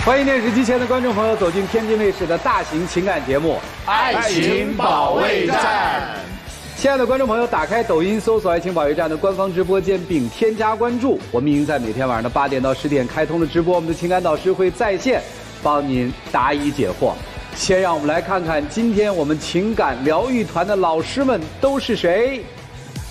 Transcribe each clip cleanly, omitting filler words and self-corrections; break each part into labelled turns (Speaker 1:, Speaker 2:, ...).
Speaker 1: 欢迎电视机前的观众朋友走进天津卫视的大型情感节目《
Speaker 2: 爱情保卫战》。
Speaker 1: 亲爱的观众朋友，打开抖音搜索“爱情保卫战”的官方直播间，并添加关注。我们已经在每天晚上的8点到10点开通了直播，我们的情感导师会在线帮您答疑解惑。先让我们来看看今天我们情感疗愈团的老师们都是谁。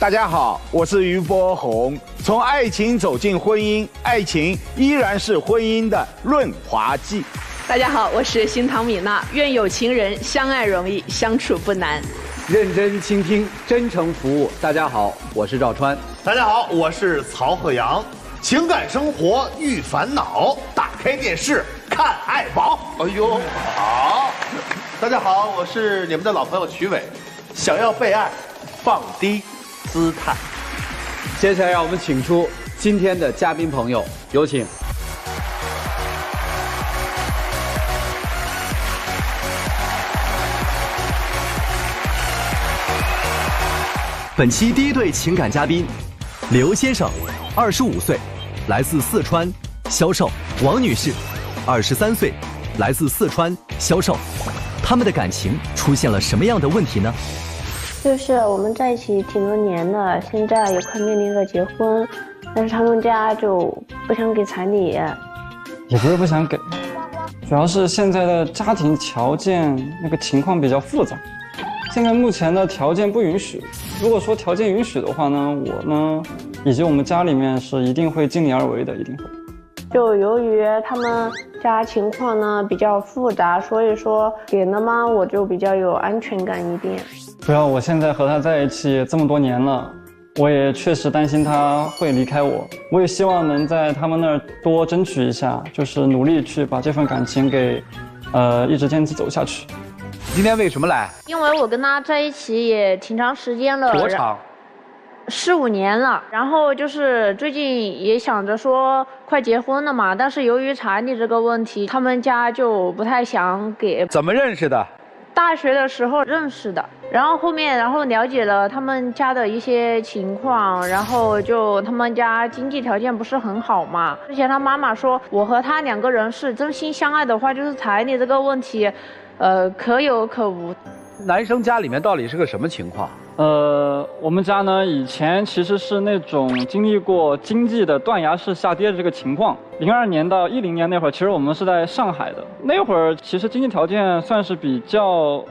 Speaker 2: 大家好，我是于波红。从爱情走进婚姻，爱情依然是婚姻的润滑剂。
Speaker 3: 大家好，我是新唐米娜。愿有情人相爱容易，相处不难。
Speaker 1: 认真倾听，真诚服务。大家好，我是赵川。
Speaker 4: 大家好，我是曹鹤阳。情感生活遇烦恼，打开电视看爱宝。哎呦，好！大家好，我是你们的老朋友曲伟。想要被爱，放低姿态。
Speaker 1: 接下来让我们请出今天的嘉宾朋友，有请。
Speaker 5: 本期第一对情感嘉宾，刘先生，25岁，来自四川，销售；王女士，23岁，来自四川，销售。他们的感情出现了什么样的问题呢？
Speaker 6: 就是我们在一起挺多年了，现在也快面临着结婚，但是他们家就不想给彩礼。
Speaker 7: 也不是不想给，主要是现在的家庭条件那个情况比较复杂，现在目前的条件不允许。如果说条件允许的话呢，我呢以及我们家里面是一定会尽力而为的，一定会。
Speaker 6: 就由于他们家情况呢比较复杂，所以说给了嘛，我就比较有安全感一点。
Speaker 7: 主要我现在和他在一起这么多年了，我也确实担心他会离开我，我也希望能在他们那儿多争取一下，就是努力去把这份感情给一直坚持走下去。
Speaker 1: 今天为什么来？
Speaker 3: 因为我跟他在一起也挺长时间了，
Speaker 1: 多长
Speaker 3: ？4、5年了。然后就是最近也想着说快结婚了嘛，但是由于彩礼这个问题，他们家就不太想给。
Speaker 1: 怎么认识的？
Speaker 3: 大学的时候认识的，然后后面了解了他们家的一些情况，然后就他们家经济条件不是很好嘛。之前他妈妈说，我和他2个人是真心相爱的话，就是彩礼这个问题，可有可无。
Speaker 1: 男生家里面到底是个什么情况？
Speaker 7: 我们家呢以前其实是那种经历过经济的断崖式下跌的这个情况。02年到10年那会儿，其实我们是在上海的。那会儿其实经济条件算是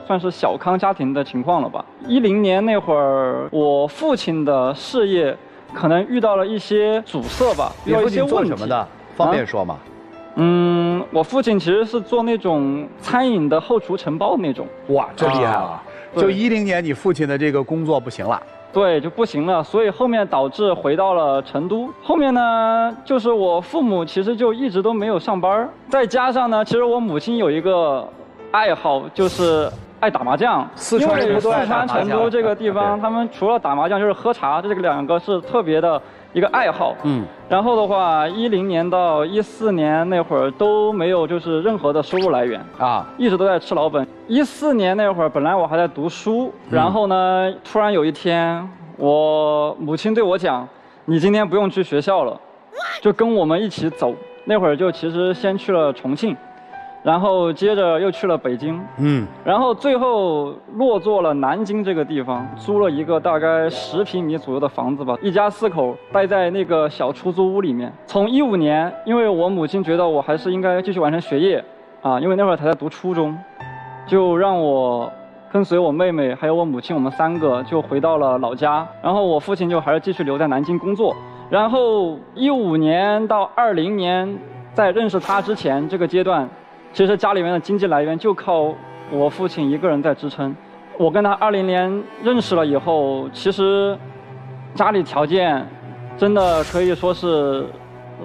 Speaker 7: 算是小康家庭的情况了吧。10年那会儿，我父亲的事业可能遇到了一些阻塞吧，
Speaker 1: 你父亲做什么的？方便说吗？
Speaker 7: 我父亲其实是做那种餐饮的后厨承包那种。
Speaker 1: 哇，这厉害了！就10年，你父亲的这个工作不行了。
Speaker 7: 对，就不行了，所以后面导致回到了成都。后面呢，就是我父母其实就一直都没有上班，再加上呢，其实我母亲有一个爱好，就是爱打麻将。
Speaker 1: 四川人都爱打麻将。
Speaker 7: 成都这个地方，他们除了打麻将就是喝茶，这2个是特别的一个爱好。然后的话，10年到14年那会儿都没有就是任何的收入来源啊，一直都在吃老本。14年那会儿，本来我还在读书，然后呢，突然有一天，我母亲对我讲：“你今天不用去学校了，就跟我们一起走。”那会儿就其实先去了重庆。然后接着又去了北京，然后最后落座了南京这个地方，租了一个大概10平米左右的房子吧，一家4口待在那个小出租屋里面。从15年，因为我母亲觉得我还是应该继续完成学业，因为那会儿才在读初中，就让我跟随我妹妹还有我母亲，我们3个就回到了老家，然后我父亲就还是继续留在南京工作。然后15年到20年，在认识他之前这个阶段，其实家里面的经济来源就靠我父亲一个人在支撑。我跟他20年认识了以后，其实家里条件真的可以说是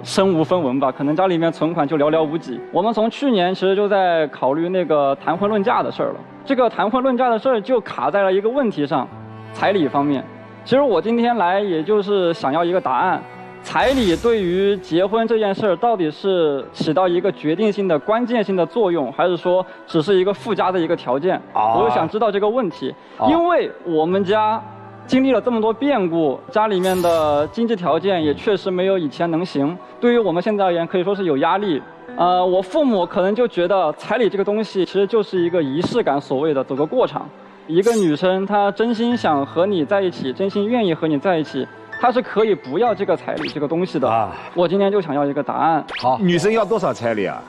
Speaker 7: 身无分文吧，可能家里面存款就寥寥无几。我们从去年其实就在考虑那个谈婚论嫁的事儿了。这个谈婚论嫁的事儿就卡在了一个问题上，彩礼方面。其实我今天来也就是想要一个答案。彩礼对于结婚这件事儿，到底是起到一个决定性的、关键性的作用，还是说只是一个附加的一个条件？我就想知道这个问题，因为我们家经历了这么多变故，家里面的经济条件也确实没有以前能行。对于我们现在而言，可以说是有压力。我父母可能就觉得彩礼这个东西其实就是一个仪式感，所谓的走个过场。一个女生她真心想和你在一起，真心愿意和你在一起，她是可以不要这个彩礼这个东西的啊。我今天就想要一个答案。
Speaker 2: 好，女生要多少彩礼啊？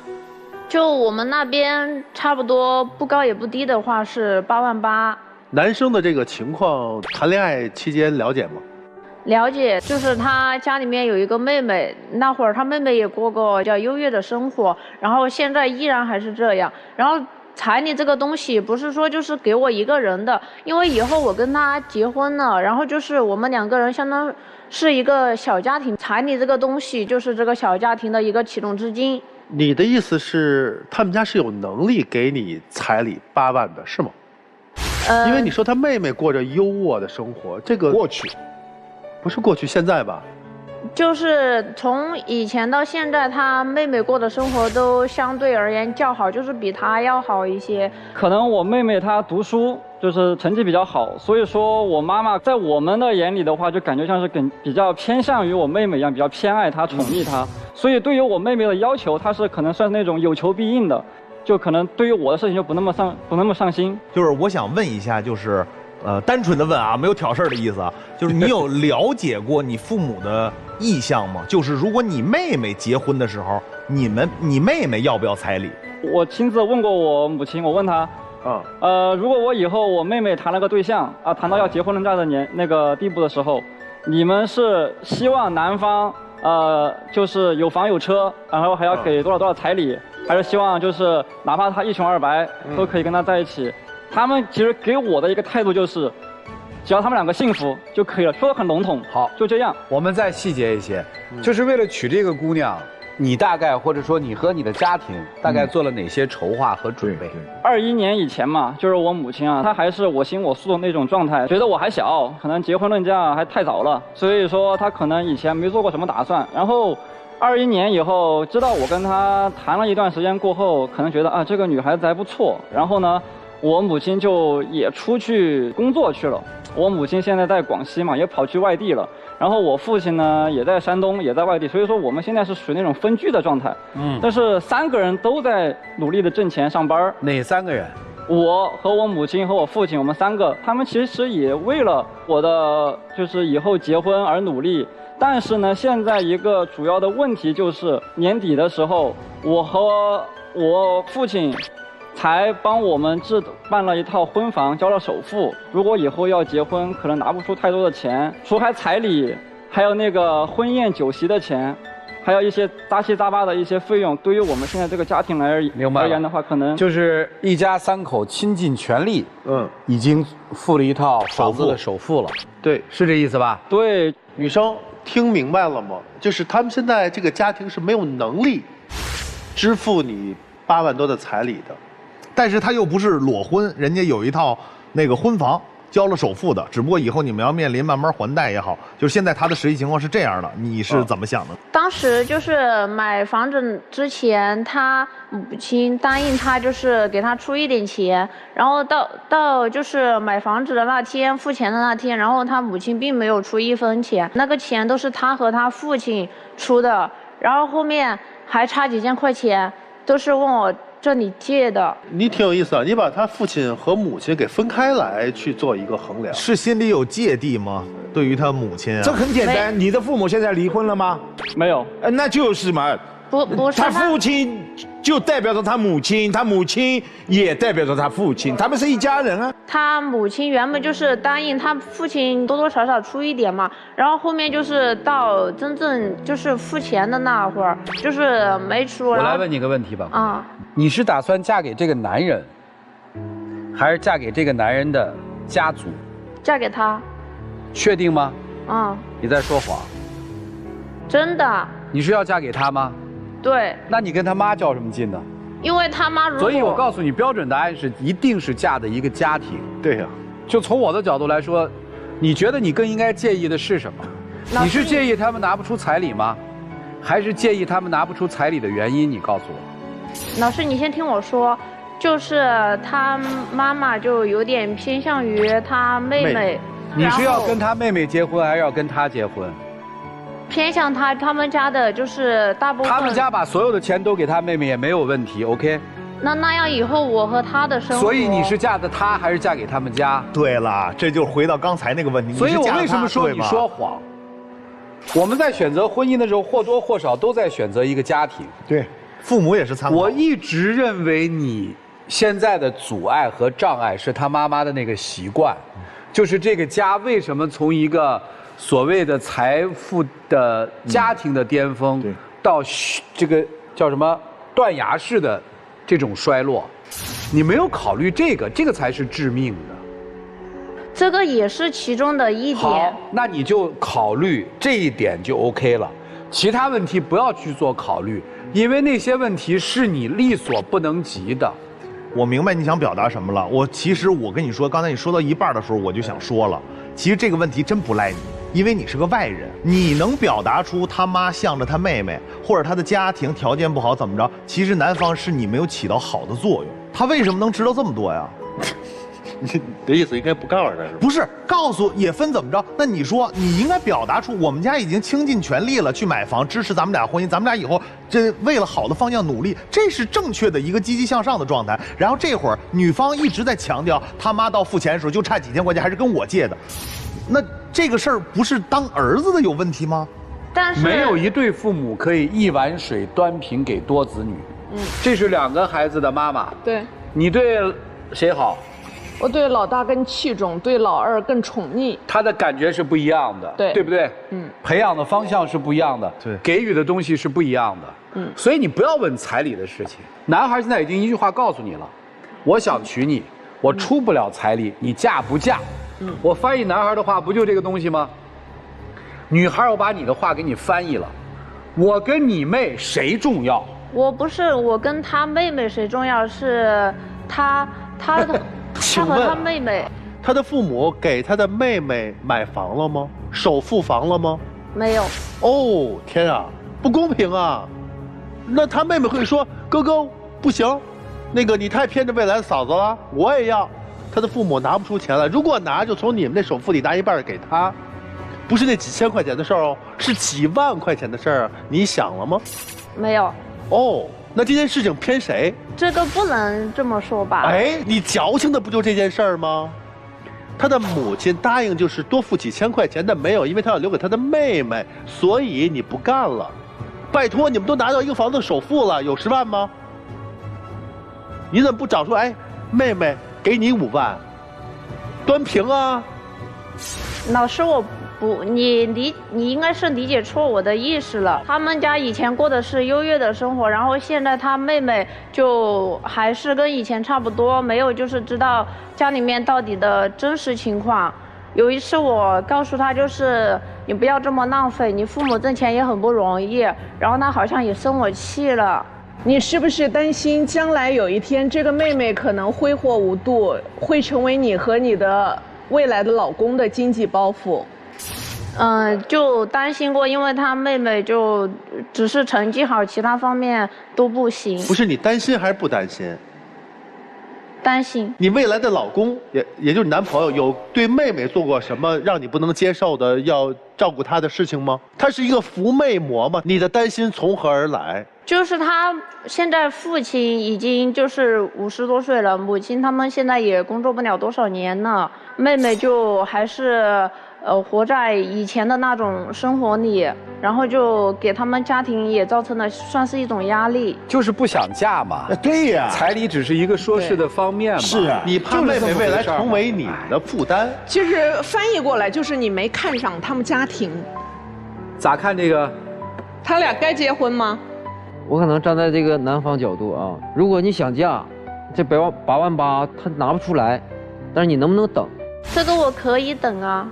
Speaker 3: 就我们那边差不多不高也不低的话是8万8。
Speaker 4: 男生的这个情况，谈恋爱期间了解吗？
Speaker 3: 了解，就是他家里面有一个妹妹，那会儿他妹妹也过过比较优越的生活，然后现在依然还是这样。然后彩礼这个东西不是说就是给我一个人的，因为以后我跟他结婚了，然后就是我们2个人相当是一个小家庭，彩礼这个东西就是这个小家庭的一个启动资金。
Speaker 4: 你的意思是他们家是有能力给你彩礼8万的，是吗？因为你说他妹妹过着优渥的生活，这个
Speaker 2: 过去。
Speaker 4: 不是过去，现在吧？
Speaker 3: 就是从以前到现在，他妹妹过的生活都相对而言较好，就是比他要好一些。
Speaker 7: 可能我妹妹她读书就是成绩比较好，所以说我妈妈在我们的眼里的话，就感觉像是比较偏向于我妹妹一样，比较偏爱她、宠溺她。所以对于我妹妹的要求，她是可能算是那种有求必应的，就可能对于我的事情就不那么上心。
Speaker 8: 就是我想问一下，就是单纯的问啊，没有挑事儿的意思啊，就是你有了解过你父母的意向吗？就是如果你妹妹结婚的时候，你妹妹要不要彩礼？
Speaker 7: 我亲自问过我母亲，我问她，如果我以后我妹妹谈了个对象啊，谈到要结婚的那个地步的时候，你们是希望男方就是有房有车，然后还要给多少彩礼，还是希望就是哪怕他一穷二白都可以跟他在一起？他们其实给我的一个态度就是，只要他们2个幸福就可以了，说得很笼统。
Speaker 1: 好，
Speaker 7: 就这样。
Speaker 1: 我们再细节一些，就是为了娶这个姑娘，你大概或者说你和你的家庭大概做了哪些筹划和准备
Speaker 7: ？21年以前嘛，就是我母亲啊，她还是我行我素的那种状态，觉得我还小，可能结婚论嫁还太早了，所以说她可能以前没做过什么打算。然后21年以后，知道我跟她谈了一段时间过后，可能觉得啊这个女孩子还不错，然后呢，我母亲就也出去工作去了。我母亲现在在广西嘛，也跑去外地了。然后我父亲呢也在山东，也在外地，所以说我们现在是属于那种分居的状态。但是3个人都在努力的挣钱上班。
Speaker 1: 哪3个人？
Speaker 7: 我和我母亲和我父亲，我们3个，他们其实也为了我的就是以后结婚而努力。但是呢，现在一个主要的问题就是年底的时候，我和我父亲才帮我们办了一套婚房，交了首付。如果以后要结婚，可能拿不出太多的钱，除开彩礼，还有那个婚宴酒席的钱，还有一些杂七杂八的一些费用。对于我们现在这个家庭而言的话，可能
Speaker 1: 就是一家3口倾尽全力，已经付了一套房子的首付了。
Speaker 4: 对，
Speaker 1: 是这意思吧？
Speaker 7: 对，
Speaker 4: 女生听明白了吗？就是他们现在这个家庭是没有能力支付你8万多的彩礼的。
Speaker 8: 但是他又不是裸婚，人家有一套那个婚房，交了首付的，只不过以后你们要面临慢慢还贷也好，就是现在他的实际情况是这样的，你是怎么想的？
Speaker 3: 当时就是买房子之前，他母亲答应他就是给他出一点钱，然后到就是买房子的那天付钱的那天，然后他母亲并没有出1分钱，那个钱都是他和他父亲出的，然后后面还差几千块钱，都是问我这里借的。
Speaker 4: 你挺有意思啊，你把他父亲和母亲给分开来去做一个衡量，
Speaker 8: 是心里有芥蒂吗？对于他母亲啊，
Speaker 2: 这很简单，你的父母现在离婚了吗？
Speaker 7: 没有。
Speaker 2: 那就是嘛。
Speaker 3: 不是
Speaker 2: 他父亲就代表着他母亲，他母亲也代表着他父亲，他们是一家人啊。
Speaker 3: 他母亲原本就是答应他父亲多多少少出一点嘛，然后后面就是到真正就是付钱的那会儿，就是没出。
Speaker 1: 我来问你个问题吧，你是打算嫁给这个男人，还是嫁给这个男人的家族？
Speaker 3: 嫁给他。
Speaker 1: 确定吗？你在说谎。
Speaker 3: 真的。
Speaker 1: 你是要嫁给他吗？
Speaker 3: 对。
Speaker 1: 那你跟他妈较什么劲呢？
Speaker 3: 因为他妈如果……
Speaker 1: 所以我告诉你，标准答案是一定是嫁的一个家庭。
Speaker 4: 对呀。
Speaker 1: 就从我的角度来说，你觉得你更应该介意的是什么？你是介意他们拿不出彩礼吗？还是介意他们拿不出彩礼的原因？你告诉我。
Speaker 3: 老师，你先听我说，就是他妈妈就有点偏向于他妹妹。
Speaker 1: 你是要跟他妹妹结婚，还是要跟他结婚？
Speaker 3: 偏向他们家的就是大部分。
Speaker 1: 他们家把所有的钱都给他妹妹也没有问题 ，OK？
Speaker 3: 那样以后我和他的生活。
Speaker 1: 所以你是嫁的他还是嫁给他们家？
Speaker 8: 对了，这就回到刚才那个问题。
Speaker 1: 所以我为什么说你说谎？我们在选择婚姻的时候，或多或少都在选择一个家庭。
Speaker 8: 对，父母也是参考。
Speaker 1: 我一直认为你现在的阻碍和障碍是他妈妈的那个习惯，就是这个家为什么从一个所谓的财富的家庭的巅峰，到这个叫什么断崖式的这种衰落，你没有考虑这个才是致命的。
Speaker 3: 这个也是其中的一点。
Speaker 1: 好，那你就考虑这一点就 OK 了，其他问题不要去做考虑，因为那些问题是你力所不能及的。
Speaker 8: 我明白你想表达什么了。其实我跟你说，刚才你说到一半的时候，我就想说了，其实这个问题真不赖你，因为你是个外人，你能表达出他妈向着他妹妹，或者他的家庭条件不好怎么着，其实男方是你没有起到好的作用。他为什么能知道这么多呀？
Speaker 4: 你的意思应该不告诉他是吧？
Speaker 8: 不是，告诉也分怎么着。那你说你应该表达出我们家已经倾尽全力了去买房，支持咱们俩婚姻，咱们俩以后这为了好的方向努力，这是正确的一个积极向上的状态。然后这会儿女方一直在强调他妈到付钱的时候就差几千块钱，还是跟我借的，那这个事儿不是当儿子的有问题吗？
Speaker 3: 但是
Speaker 1: 没有一对父母可以一碗水端平给多子女。这是2个孩子的妈妈。
Speaker 9: 对，
Speaker 1: 你对谁好？
Speaker 9: 我对老大更器重，对老二更宠溺。
Speaker 1: 他的感觉是不一样的，对不对？培养的方向是不一样的，对，给予的东西是不一样的。所以你不要问彩礼的事情。男孩现在已经一句话告诉你了，我想娶你，我出不了彩礼，你嫁不嫁？我翻译男孩的话不就这个东西吗？女孩，我把你的话给你翻译了，我跟你妹谁重要？
Speaker 3: 我不是我跟他妹妹谁重要，是他和他妹妹。
Speaker 4: 他的父母给他的妹妹买房了吗？首付房了吗？
Speaker 3: 没有。
Speaker 4: 哦，天啊，不公平啊！那他妹妹会说：“哥哥，不行，那个你太偏着未来的嫂子了，我也要。”他的父母拿不出钱来，如果拿，就从你们那首付里拿一半给他，不是那几千块钱的事儿哦，是几万块钱的事儿，你想了吗？
Speaker 3: 没有。
Speaker 4: 哦，那这件事情偏谁？
Speaker 3: 这个不能这么说吧？
Speaker 4: 哎，你矫情的不就这件事儿吗？他的母亲答应就是多付几千块钱，但没有，因为他要留给他的妹妹，所以你不干了。拜托，你们都拿到一个房子首付了，有10万吗？你怎么不找出来？妹妹给你5万，端平啊！
Speaker 3: 老师，你应该是理解错我的意思了。他们家以前过的是优越的生活，然后现在他妹妹就还是跟以前差不多，没有就是知道家里面到底的真实情况。有一次我告诉他，就是你不要这么浪费，你父母挣钱也很不容易。然后他好像也生我气了。
Speaker 9: 你是不是担心将来有一天这个妹妹可能挥霍无度，会成为你和你的未来的老公的经济包袱？
Speaker 3: 就担心过，因为他妹妹就只是成绩好，其他方面都不行。
Speaker 4: 不是你担心还是不担心？
Speaker 3: 担心。
Speaker 4: 你未来的老公也就是你男朋友，有对妹妹做过什么让你不能接受的要照顾她的事情吗？他是一个扶妹魔吗？你的担心从何而来？
Speaker 3: 就是他现在父亲已经就是50多岁了，母亲他们现在也工作不了多少年了，妹妹就还是活在以前的那种生活里，然后就给他们家庭也造成了算是一种压力，
Speaker 1: 就是不想嫁嘛。
Speaker 8: 对呀，
Speaker 1: 彩礼只是一个说事的方面嘛。
Speaker 8: 是啊，
Speaker 4: 你怕妹妹未来成为你的负担。
Speaker 9: 其实翻译过来就是你没看上他们家庭。
Speaker 1: 咋看这个？
Speaker 9: 他俩该结婚吗？
Speaker 10: 我可能站在这个男方角度啊，如果你想嫁，这8万8他拿不出来，但是你能不能等？
Speaker 3: 这个我可以等啊。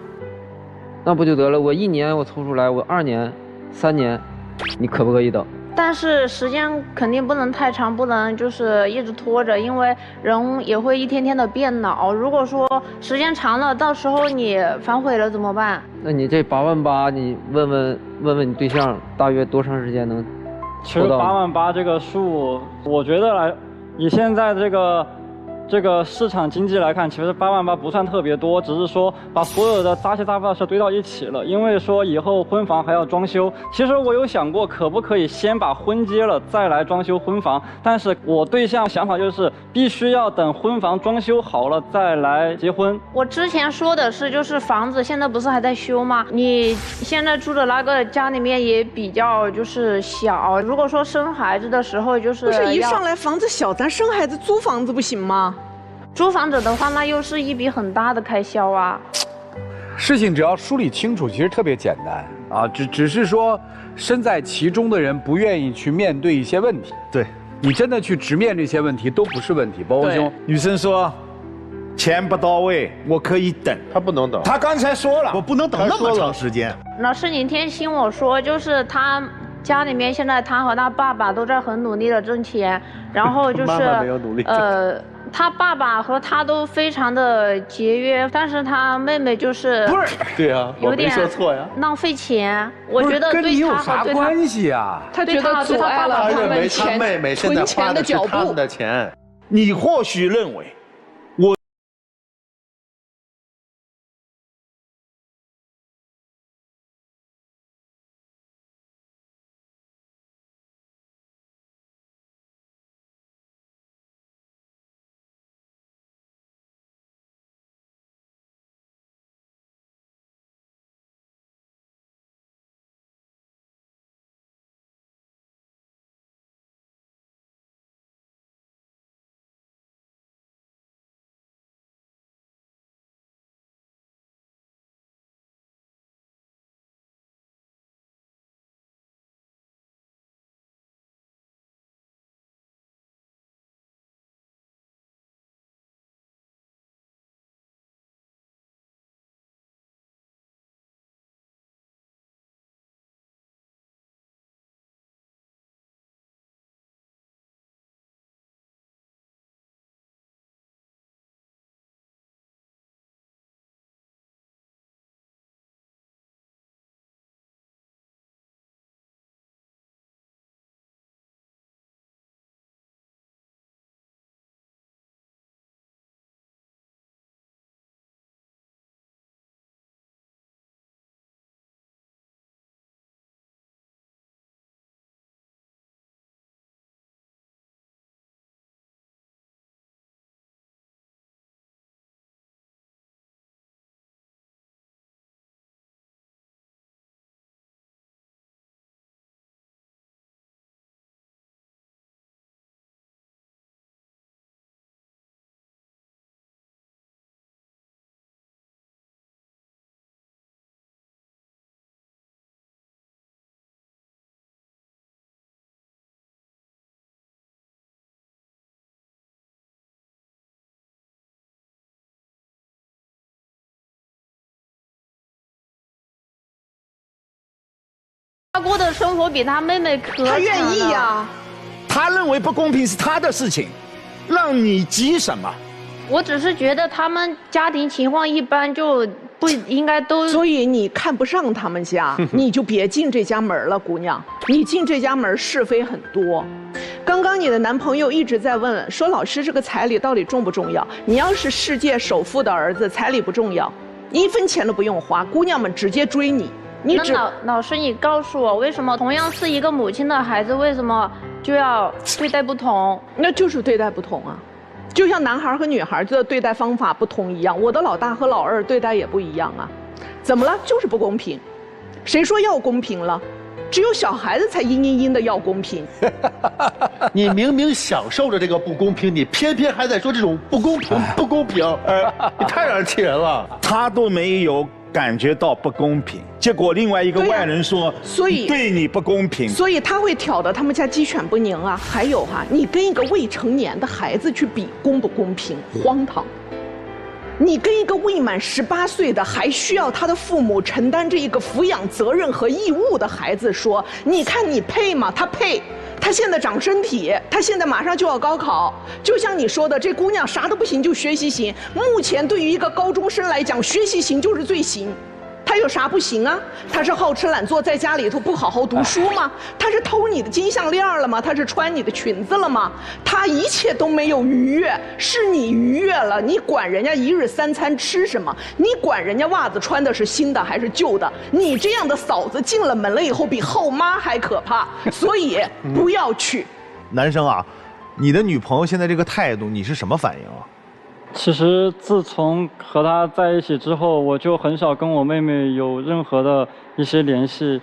Speaker 10: 那不就得了？我1年我抽出来，我2年、3年，你可不可以等？
Speaker 3: 但是时间肯定不能太长，不能就是一直拖着，因为人也会一天天的变老。如果说时间长了，到时候你反悔了怎么办？
Speaker 10: 那你这8万8，你问问你对象，大约多长时间能？
Speaker 7: 其实8万8这个数，我觉得以现在这个这个市场经济来看，其实8万8不算特别多，只是说把所有的杂七杂八的事堆到一起了。因为说以后婚房还要装修，其实我有想过可不可以先把婚结了再来装修婚房，但是我对象想法就是必须要等婚房装修好了再来结婚。
Speaker 3: 我之前说的是，就是房子现在不是还在修吗？你现在住的那个家里面也比较就是小，如果说生孩子的时候就是
Speaker 9: 不是一上来房子小，咱生孩子租房子不行吗？
Speaker 3: 租房子的话，那又是一笔很大的开销啊。
Speaker 1: 事情只要梳理清楚，其实特别简单啊，只是说身在其中的人不愿意去面对一些问题。
Speaker 8: 对，
Speaker 1: 你真的去直面这些问题都不是问题。包公兄，
Speaker 2: 女生说，钱不到位，我可以等。
Speaker 4: 他不能等。
Speaker 2: 他刚才说了，
Speaker 8: 我不能等那么长时间。
Speaker 3: 老师，您听我说，就是他家里面现在他和他爸爸都在很努力的挣钱，然后就是
Speaker 4: 妈妈没有努力
Speaker 3: 他爸爸和他都非常的节约，但是他妹妹就是
Speaker 1: 不是
Speaker 4: 对啊，
Speaker 3: 有点
Speaker 4: 我没说错呀，
Speaker 3: 浪费钱。我觉得
Speaker 1: 跟你有
Speaker 3: 对他
Speaker 1: 啥关系啊？
Speaker 9: 他觉得阻碍了他们
Speaker 4: 他妹妹现在花的是他们的钱。
Speaker 2: 你或许认为我。
Speaker 3: 他过的生活比他妹妹可
Speaker 9: 他愿意呀。
Speaker 2: 他认为不公平是他的事情，让你急什么？
Speaker 3: 我只是觉得他们家庭情况一般，就不应该都。
Speaker 9: 所以你看不上他们家，你就别进这家门了，姑娘。你进这家门是非很多。刚刚你的男朋友一直在问，说老师这个彩礼到底重不重要？你要是世界首富的儿子，彩礼不重要，1分钱都不用花，姑娘们直接追你。
Speaker 3: 老师，你告诉我，为什么同样是一个母亲的孩子，为什么就要对待不同？
Speaker 9: 那就是对待不同啊，就像男孩和女孩的对待方法不同一样，我的老大和老二对待也不一样啊。怎么了？就是不公平。谁说要公平了？只有小孩子才嘤的要公平。
Speaker 4: 你明明享受着这个不公平，你偏偏还在说这种不公平，不公平，你太让人气人了。
Speaker 2: 他都没有感觉到不公平，结果另外一个外人说，
Speaker 9: 所以
Speaker 2: 对你不公平，
Speaker 9: 所以他会挑得他们家鸡犬不宁啊。还有哈，你跟一个未成年的孩子去比公不公平，荒唐。你跟一个未满18岁的还需要他的父母承担这一个抚养责任和义务的孩子说，你看你配吗？他配。他现在长身体，他现在马上就要高考，就像你说的，这姑娘啥都不行就学习行。目前对于一个高中生来讲，学习行就是最行。他他有啥不行啊？他是好吃懒做，在家里头不好好读书吗？他是偷你的金项链了吗？他是穿你的裙子了吗？他一切都没有逾越，是你逾越了。你管人家一日三餐吃什么？你管人家袜子穿的是新的还是旧的？你这样的嫂子进了门了以后，比后妈还可怕。所以不要去。
Speaker 8: 男生啊，你的女朋友现在这个态度，你是什么反应啊？
Speaker 7: 其实自从和她在一起之后，我就很少跟我妹妹有任何的一些联系。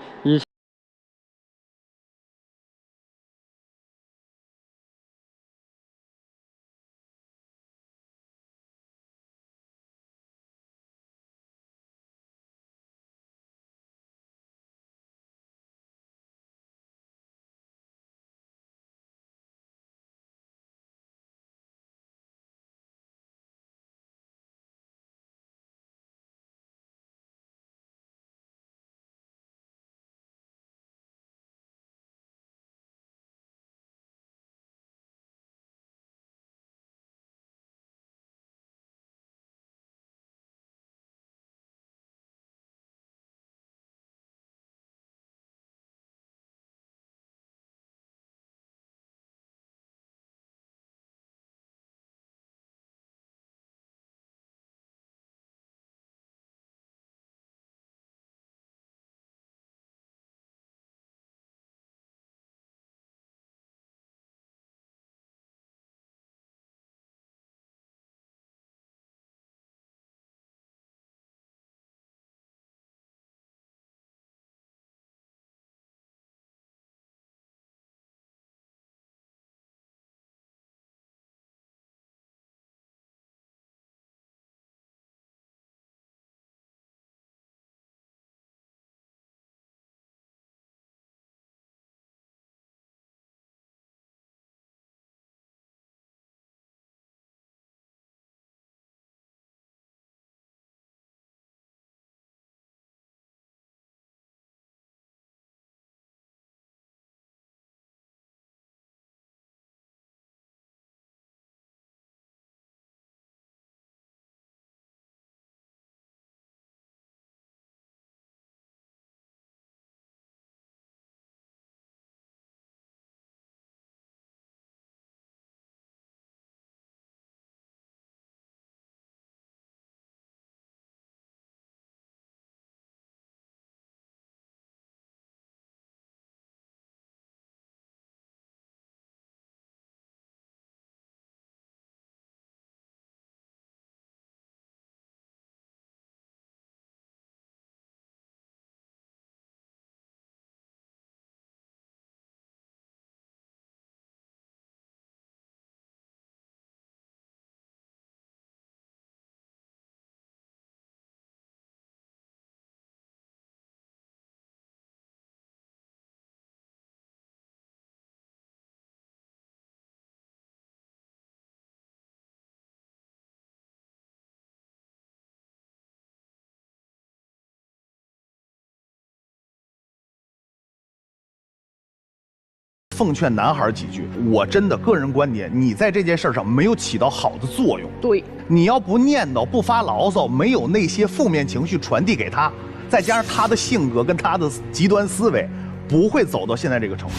Speaker 8: 奉劝男孩几句，我真的个人观点，你在这件事上没有起到好的作用。
Speaker 9: 对，
Speaker 8: 你要不念叨，不发牢骚，没有那些负面情绪传递给他，再加上他的性格跟他的极端思维，不会走到现在这个程度。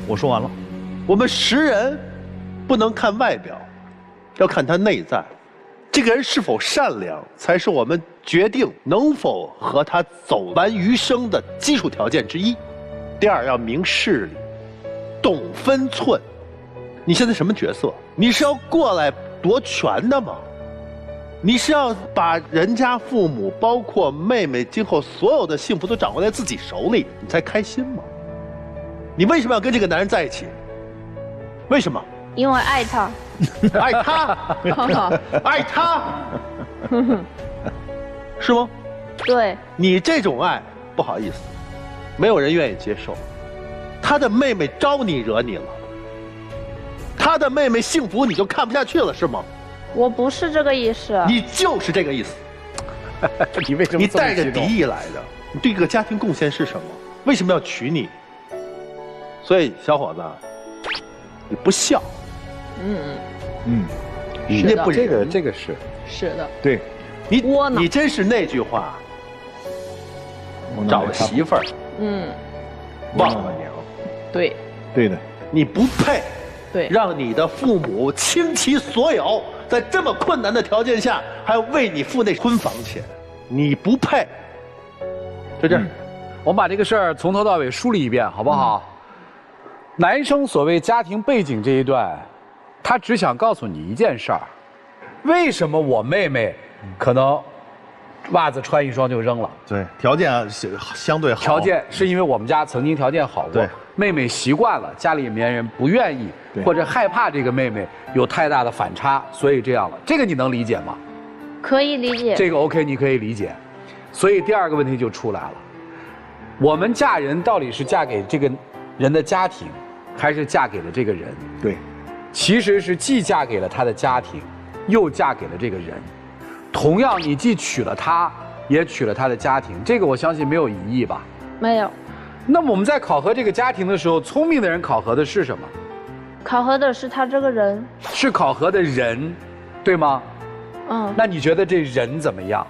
Speaker 8: 我说完了。
Speaker 4: 我们识人不能看外表，要看他内在。这个人是否善良，才是我们决定能否和他走完余生的基础条件之一。第二，要明事理，懂分寸。你现在什么角色？你是要过来夺权的吗？你是要把人家父母，包括妹妹今后所有的幸福都掌握在自己手里，你才开心吗？你为什么要跟这个男人在一起？为什么？
Speaker 3: 因为爱他。
Speaker 4: 爱他，爱他，是吗？
Speaker 3: 对。
Speaker 4: 你这种爱，不好意思，没有人愿意接受。他的妹妹招你惹你了，他的妹妹幸福你就看不下去了，是吗？
Speaker 3: 我不是这个意思。
Speaker 4: 你就是这个意思。
Speaker 8: 你为什么？
Speaker 4: 你带着敌意来的，你对这个家庭贡献是什么？为什么要娶你？所以，小伙子，你不孝。人家不忍，
Speaker 1: 这个是
Speaker 9: 的，
Speaker 8: 对，
Speaker 4: 你真是那句话，找媳妇儿，忘了娘。
Speaker 9: 对，
Speaker 8: 对的，
Speaker 4: 你不配，
Speaker 9: 对，
Speaker 4: 让你的父母倾其所有，在这么困难的条件下，还要为你付那婚房钱，你不配。就这样，
Speaker 1: 我们把这个事儿从头到尾梳理一遍，好不好？男生所谓家庭背景这一段，他只想告诉你一件事儿：为什么我妹妹可能袜子穿一双就扔了？
Speaker 8: 对，条件相对好。
Speaker 1: 条件是因为我们家曾经条件好过，
Speaker 8: 对，
Speaker 1: 妹妹习惯了，家里面人不愿意或者害怕这个妹妹有太大的反差，所以这样了。这个你能理解吗？
Speaker 3: 可以理解。
Speaker 1: 这个 OK， 你可以理解。所以第二个问题就出来了：我们嫁人到底是嫁给这个人的家庭，还是嫁给了这个人？
Speaker 8: 对，
Speaker 1: 其实是既嫁给了他的家庭，又嫁给了这个人。同样，你既娶了他，也娶了他的家庭，这个我相信没有疑义吧？
Speaker 3: 没有。
Speaker 1: 那么我们在考核这个家庭的时候，聪明的人考核的是什么？
Speaker 3: 考核的是他这个人。
Speaker 1: 是考核的人，对吗？那你觉得这人怎么样？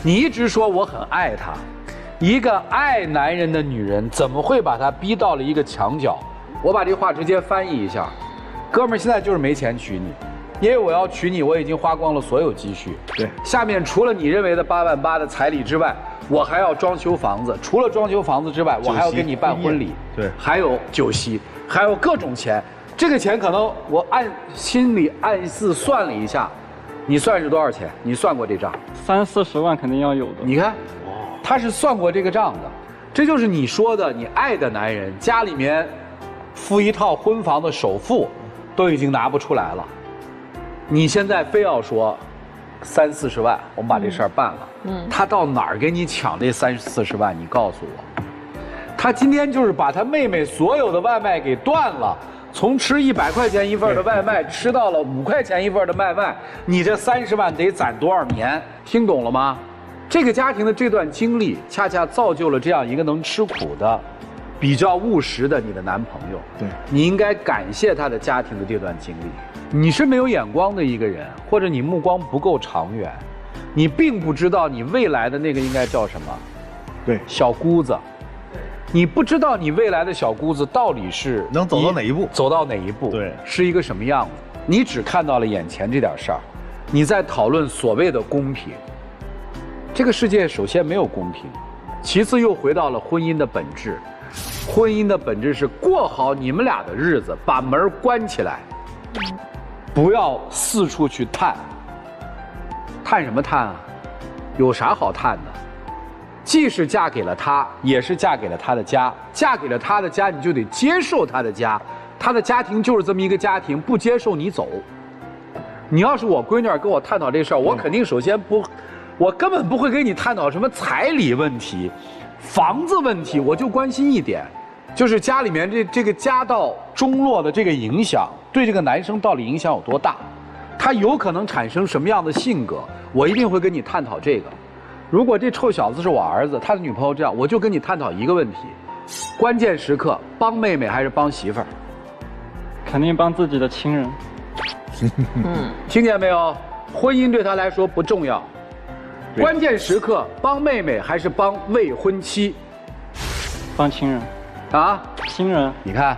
Speaker 1: 你一直说我很爱他，一个爱男人的女人怎么会把他逼到了一个墙角？我把这话直接翻译一下，哥们儿现在就是没钱娶你，因为我要娶你，我已经花光了所有积蓄。
Speaker 8: 对，
Speaker 1: 下面除了你认为的8万8的彩礼之外，我还要装修房子，除了装修房子之外，我还要给你办婚礼，
Speaker 8: 对，
Speaker 1: 还有酒席，还有各种钱。这个钱可能我心里暗自算了一下，你算是多少钱？你算过这账
Speaker 7: ？30、40万肯定要有的。
Speaker 1: 你看，他是算过这个账的，这就是你说的你爱的男人，家里面付一套婚房的首付都已经拿不出来了，你现在非要说30、40万，我们把这事儿办了。他到哪儿给你抢这30、40万？你告诉我。他今天就是把他妹妹所有的外卖给断了。从吃100块钱一份的外卖，吃到了5块钱一份的外卖，你这30万得攒多少年？听懂了吗？这个家庭的这段经历，恰恰造就了这样一个能吃苦的、比较务实的你的男朋友。
Speaker 8: 对，
Speaker 1: 你应该感谢他的家庭的这段经历。你是没有眼光的一个人，或者你目光不够长远，你并不知道你未来的那个应该叫什么？
Speaker 8: 对，
Speaker 1: 小姑子。你不知道你未来的小姑子到底是
Speaker 8: 能走到哪一步，
Speaker 1: 走到哪一步，
Speaker 8: 对，
Speaker 1: 是一个什么样子？你只看到了眼前这点事儿，你在讨论所谓的公平。这个世界首先没有公平，其次又回到了婚姻的本质。婚姻的本质是过好你们俩的日子，把门关起来，不要四处去探。探什么探啊？有啥好探的？既是嫁给了他，也是嫁给了他的家。嫁给了他的家，你就得接受他的家，他的家庭就是这么一个家庭，不接受你走。你要是我闺女跟我探讨这事儿，我肯定首先不，我根本不会跟你探讨什么彩礼问题、房子问题，我就关心一点，就是家里面这个家道中落的这个影响，对这个男生到底影响有多大，他有可能产生什么样的性格，我一定会跟你探讨这个。如果这臭小子是我儿子，他的女朋友这样，我就跟你探讨一个问题：关键时刻帮妹妹还是帮媳妇儿？
Speaker 7: 肯定帮自己的亲人。
Speaker 1: 听见没有？婚姻对他来说不重要，关键时刻帮妹妹还是帮未婚妻？
Speaker 7: 帮亲人。
Speaker 1: 啊？
Speaker 7: 亲人。
Speaker 1: 你看，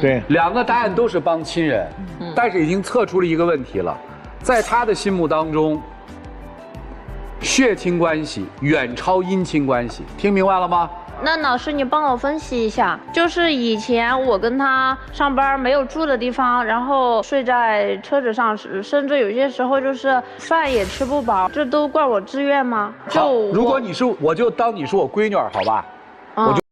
Speaker 8: 对，
Speaker 1: 两个答案都是帮亲人，但是已经测出了一个问题了，在他的心目当中。血亲关系远超姻亲关系，听明白了吗？
Speaker 3: 那老师，你帮我分析一下，就是以前我跟他上班没有住的地方，然后睡在车子上，甚至有些时候就是饭也吃不饱，这都怪我自愿吗？
Speaker 1: 好，如果你是，我就当你是我闺女，好吧？我就。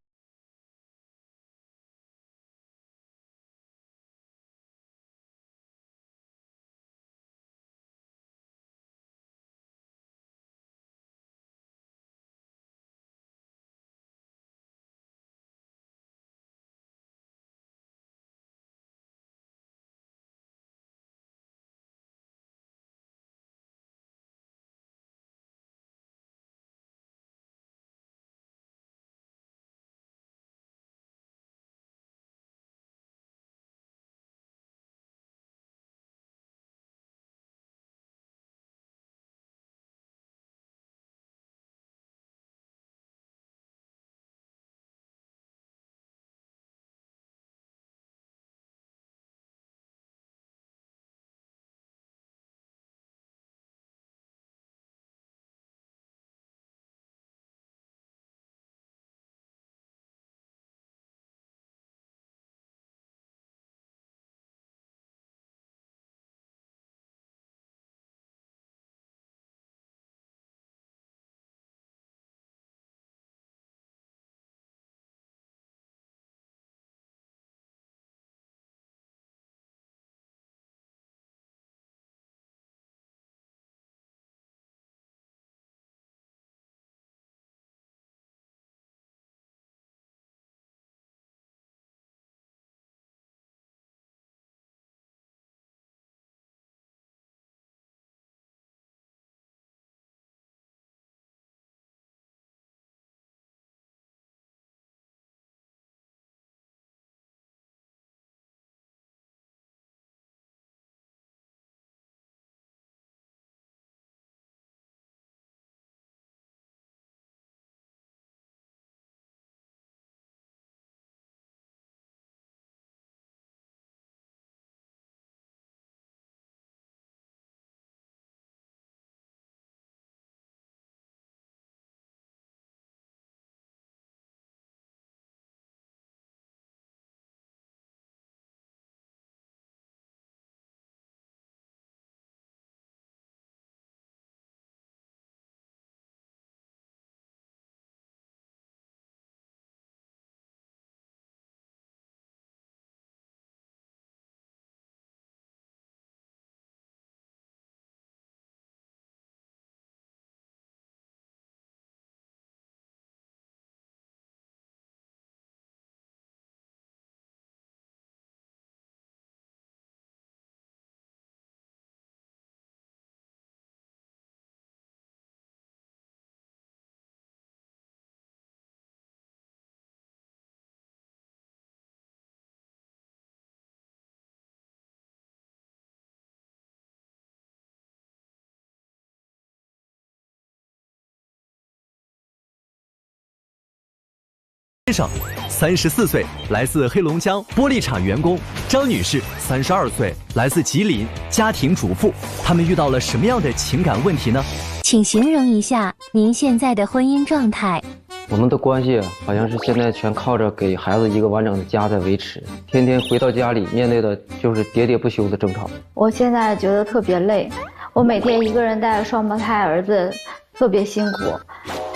Speaker 5: 生，34岁，来自黑龙江玻璃厂员工；张女士，32岁，来自吉林，家庭主妇。他们遇到了什么样的情感问题呢？
Speaker 11: 请形容一下您现在的婚姻状态。
Speaker 10: 我们的关系好像是现在全靠着给孩子一个完整的家在维持，天天回到家里面对的就是喋喋不休的争吵。
Speaker 12: 我现在觉得特别累，我每天一个人带着双胞胎儿子，特别辛苦，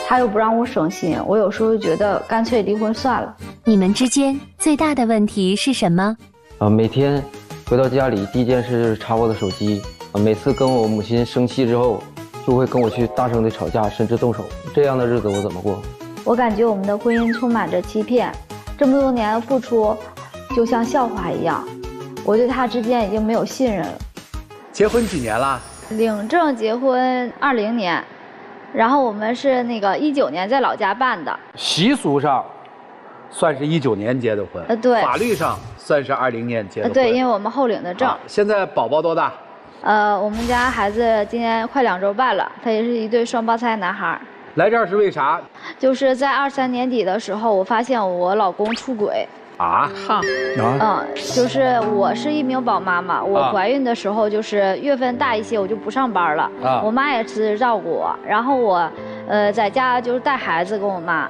Speaker 12: 他又不让我省心，我有时候觉得干脆离婚算了。
Speaker 11: 你们之间最大的问题是什么？
Speaker 10: 每天回到家里第一件事就是查我的手机，每次跟我母亲生气之后，就会跟我去大声的吵架，甚至动手。这样的日子我怎么过？
Speaker 12: 我感觉我们的婚姻充满着欺骗，这么多年的付出，就像笑话一样。我对他之间已经没有信任了。
Speaker 1: 结婚几年了？
Speaker 12: 领证结婚20年，然后我们是那个19年在老家办的。
Speaker 1: 习俗上算是19年结的婚，
Speaker 12: 对。
Speaker 1: 法律上算是20年结的婚。
Speaker 12: 对，因为我们后领的证。
Speaker 1: 现在宝宝多大？
Speaker 12: 我们家孩子今年快2周半了，他也是一对双胞胎男孩。
Speaker 1: 来这儿是为啥？
Speaker 12: 就是在23年底的时候，我发现我老公出轨。
Speaker 1: 啊？
Speaker 12: 就是我是一名宝妈嘛，我怀孕的时候就是月份大一些，我就不上班了。我妈也辞职照顾我，然后我在家就是带孩子跟我妈。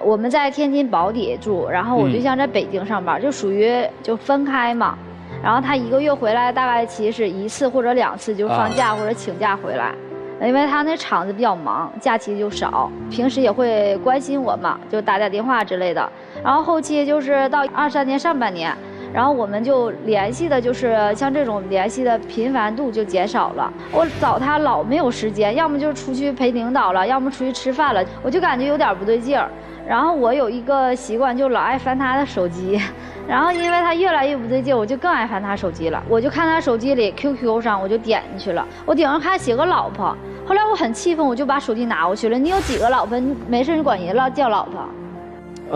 Speaker 12: 我们在天津宝坻住，然后我对象在北京上班，就属于就分开嘛。然后他1个月回来大概其实1次或者2次就放假或者请假回来。因为他那厂子比较忙，假期就少，平时也会关心我嘛，就打电话之类的。然后后期就是到23年上半年，然后我们就联系的，就是像这种联系的频繁度就减少了。我找他老没有时间，要么就是出去陪领导了，要么出去吃饭了，我就感觉有点不对劲儿。然后我有一个习惯，就老爱翻他的手机。然后因为他越来越不对劲，我就更爱翻他手机了。我就看他手机里 QQ 上，我就点进去了。我顶上还写个老婆。后来我很气愤，我就把手机拿过去了。你有几个老婆？你没事你管人叫老婆。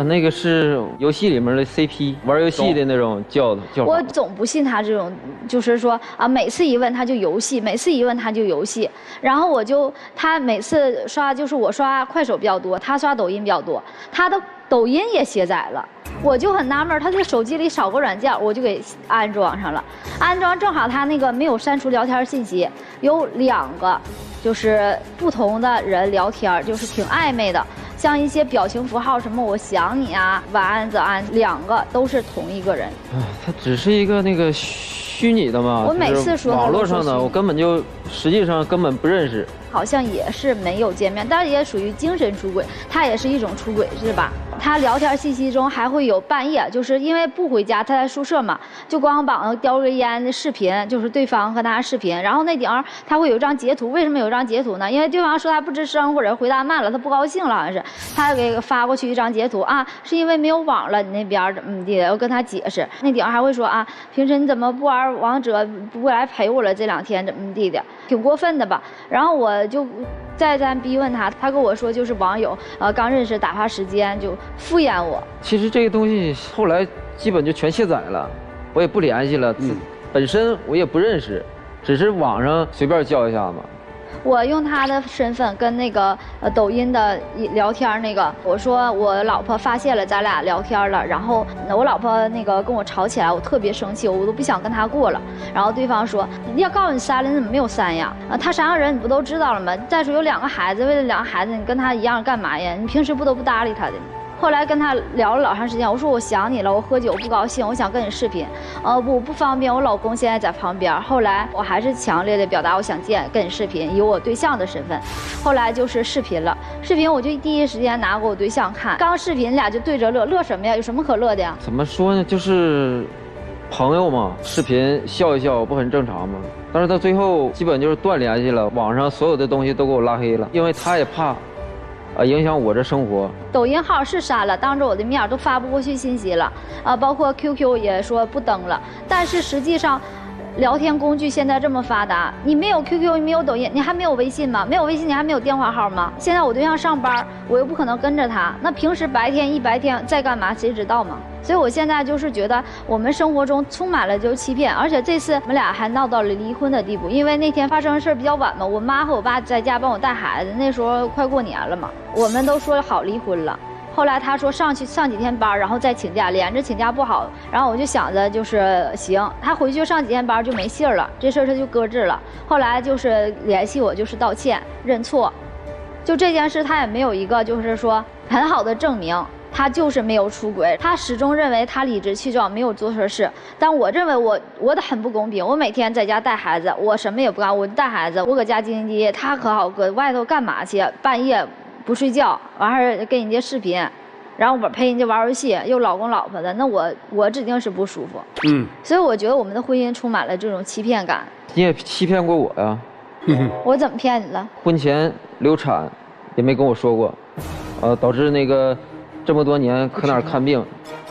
Speaker 10: 那个是游戏里面的 CP， 玩游戏的那种叫法。
Speaker 12: 我总不信他这种，就是说每次一问他就游戏，每次一问他就游戏。然后他每次刷，就是我刷快手比较多，他刷抖音比较多，他的抖音也卸载了。我就很纳闷，他这手机里少个软件，我就给安装上了。安装正好他那个没有删除聊天信息，有2个，就是不同的人聊天，就是挺暧昧的，像一些表情符号什么我想你啊，晚安早安，2个都是同一个人。
Speaker 10: 他只是一个那个虚拟的嘛，
Speaker 12: 我每次说
Speaker 10: 网络上的，我根本就实际上根本不认识。
Speaker 12: 好像也是没有见面，但是也属于精神出轨，他也是一种出轨，是吧？他聊天信息中还会有半夜，就是因为不回家，他在宿舍嘛，就光膀上叼着烟的视频，就是对方和他视频，然后那顶上他会有一张截图，为什么有一张截图呢？因为对方说他不吱声或者回答慢了，他不高兴了，好像是他给发过去一张截图啊，是因为没有网了，你那边怎么地的，要跟他解释。那顶上还会说啊，平时你怎么不玩王者，不过来陪我了，这2天怎么地的，挺过分的吧？然后我就再三逼问他，他跟我说就是网友，刚认识打发时间，就敷衍我。
Speaker 10: 其实这个东西后来基本就全卸载了，我也不联系了。本身我也不认识，只是网上随便叫一下嘛。
Speaker 12: 我用他的身份跟那个抖音的聊天那个，我说我老婆发现了咱俩聊天了，然后我老婆那个跟我吵起来，我特别生气，我都不想跟他过了。然后对方说你要告诉你删了，你怎么没有删呀？他3个人你不都知道了吗？再说有2个孩子，为了2个孩子你跟他一样干嘛呀？你平时不都不搭理他的吗？后来跟他聊了老长时间，我说我想你了，我喝酒不高兴，我想跟你视频，不方便，我老公现在在旁边。后来我还是强烈的表达我想跟你视频，以我对象的身份。后来就是视频了，视频我就第一时间拿给我对象看，刚视频俩就对着乐，乐什么呀？有什么可乐的呀？
Speaker 10: 怎么说呢？就是朋友嘛，视频笑一笑不很正常吗？但是到最后基本就是断联系了，网上所有的东西都给我拉黑了，因为他也怕影响我这生活。
Speaker 12: 抖音号是删了，当着我的面都发不过去信息了，包括 QQ 也说不登了。但是实际上，聊天工具现在这么发达，你没有 QQ， 你没有抖音，你还没有微信吗？没有微信，你还没有电话号吗？现在我对象上班，我又不可能跟着他，那平时白天在干嘛，谁知道吗？所以我现在就是觉得我们生活中充满了就欺骗，而且这次我们俩还闹到了离婚的地步，因为那天发生的事比较晚嘛，我妈和我爸在家帮我带孩子，那时候快过年了嘛，我们都说好离婚了。后来他说上几天班，然后再请假，连着请假不好。然后我就想着就是行，他回去上几天班就没信儿了，这事儿他就搁置了。后来就是联系我，就是道歉认错。就这件事，他也没有一个就是说很好的证明。他就是没有出轨，他始终认为他理直气壮，没有做错事。但我认为我的很不公平。我每天在家带孩子，我什么也不干，我带孩子，我搁家兢兢业业。他可好，搁外头干嘛去？半夜不睡觉，完事儿跟人家视频，然后我陪人家玩游戏，又老公老婆的，那我指定是不舒服。所以我觉得我们的婚姻充满了这种欺骗感。
Speaker 10: 你也欺骗过我呀？
Speaker 12: 我怎么骗你了？
Speaker 10: 婚前流产，也没跟我说过，导致那个。这么多年可哪儿看病，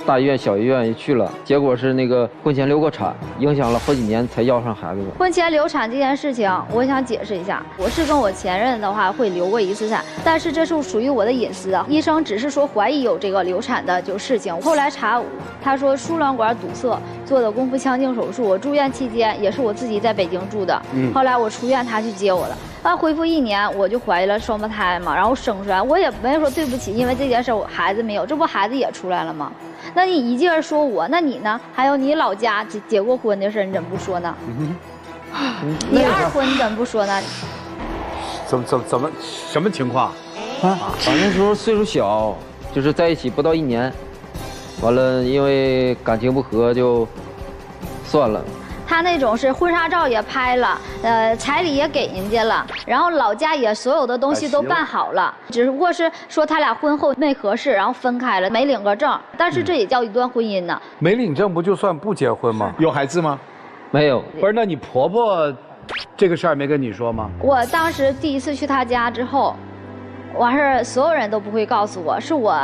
Speaker 10: 大医院小医院也去了，结果是那个婚前流过产，影响了好几年才要上孩子的。
Speaker 12: 婚前流产这件事情，我想解释一下，我是跟我前任的话会流过1次产，但是这是属于我的隐私，医生只是说怀疑有这个流产的事情，后来查他说输卵管堵塞，做的宫腹腔镜手术。我住院期间也是我自己在北京住的，后来我出院他去接我了。恢复1年，我就怀了双胞胎嘛，然后生出来，我也没说对不起，因为这件事我孩子没有，这不孩子也出来了吗？那你一劲儿说我，那你呢？还有你老家结过婚的事，你怎么不说呢？你2婚你怎么不说呢？
Speaker 1: 怎么什么情况？
Speaker 10: 啊，那时候岁数小，就是在一起不到1年，完了因为感情不和就算了。
Speaker 12: 他那种是婚纱照也拍了，彩礼也给人家了，然后老家也所有的东西都办好了，只不过是说他俩婚后没合适，然后分开了，没领个证，但是这也叫一段婚姻呢。
Speaker 1: 没领证不就算不结婚吗？
Speaker 8: 有孩子吗？
Speaker 10: 没有。
Speaker 1: 不是，那你婆婆这个事儿没跟你说吗？
Speaker 12: 我当时第一次去他家之后，完事儿所有人都不会告诉我，是我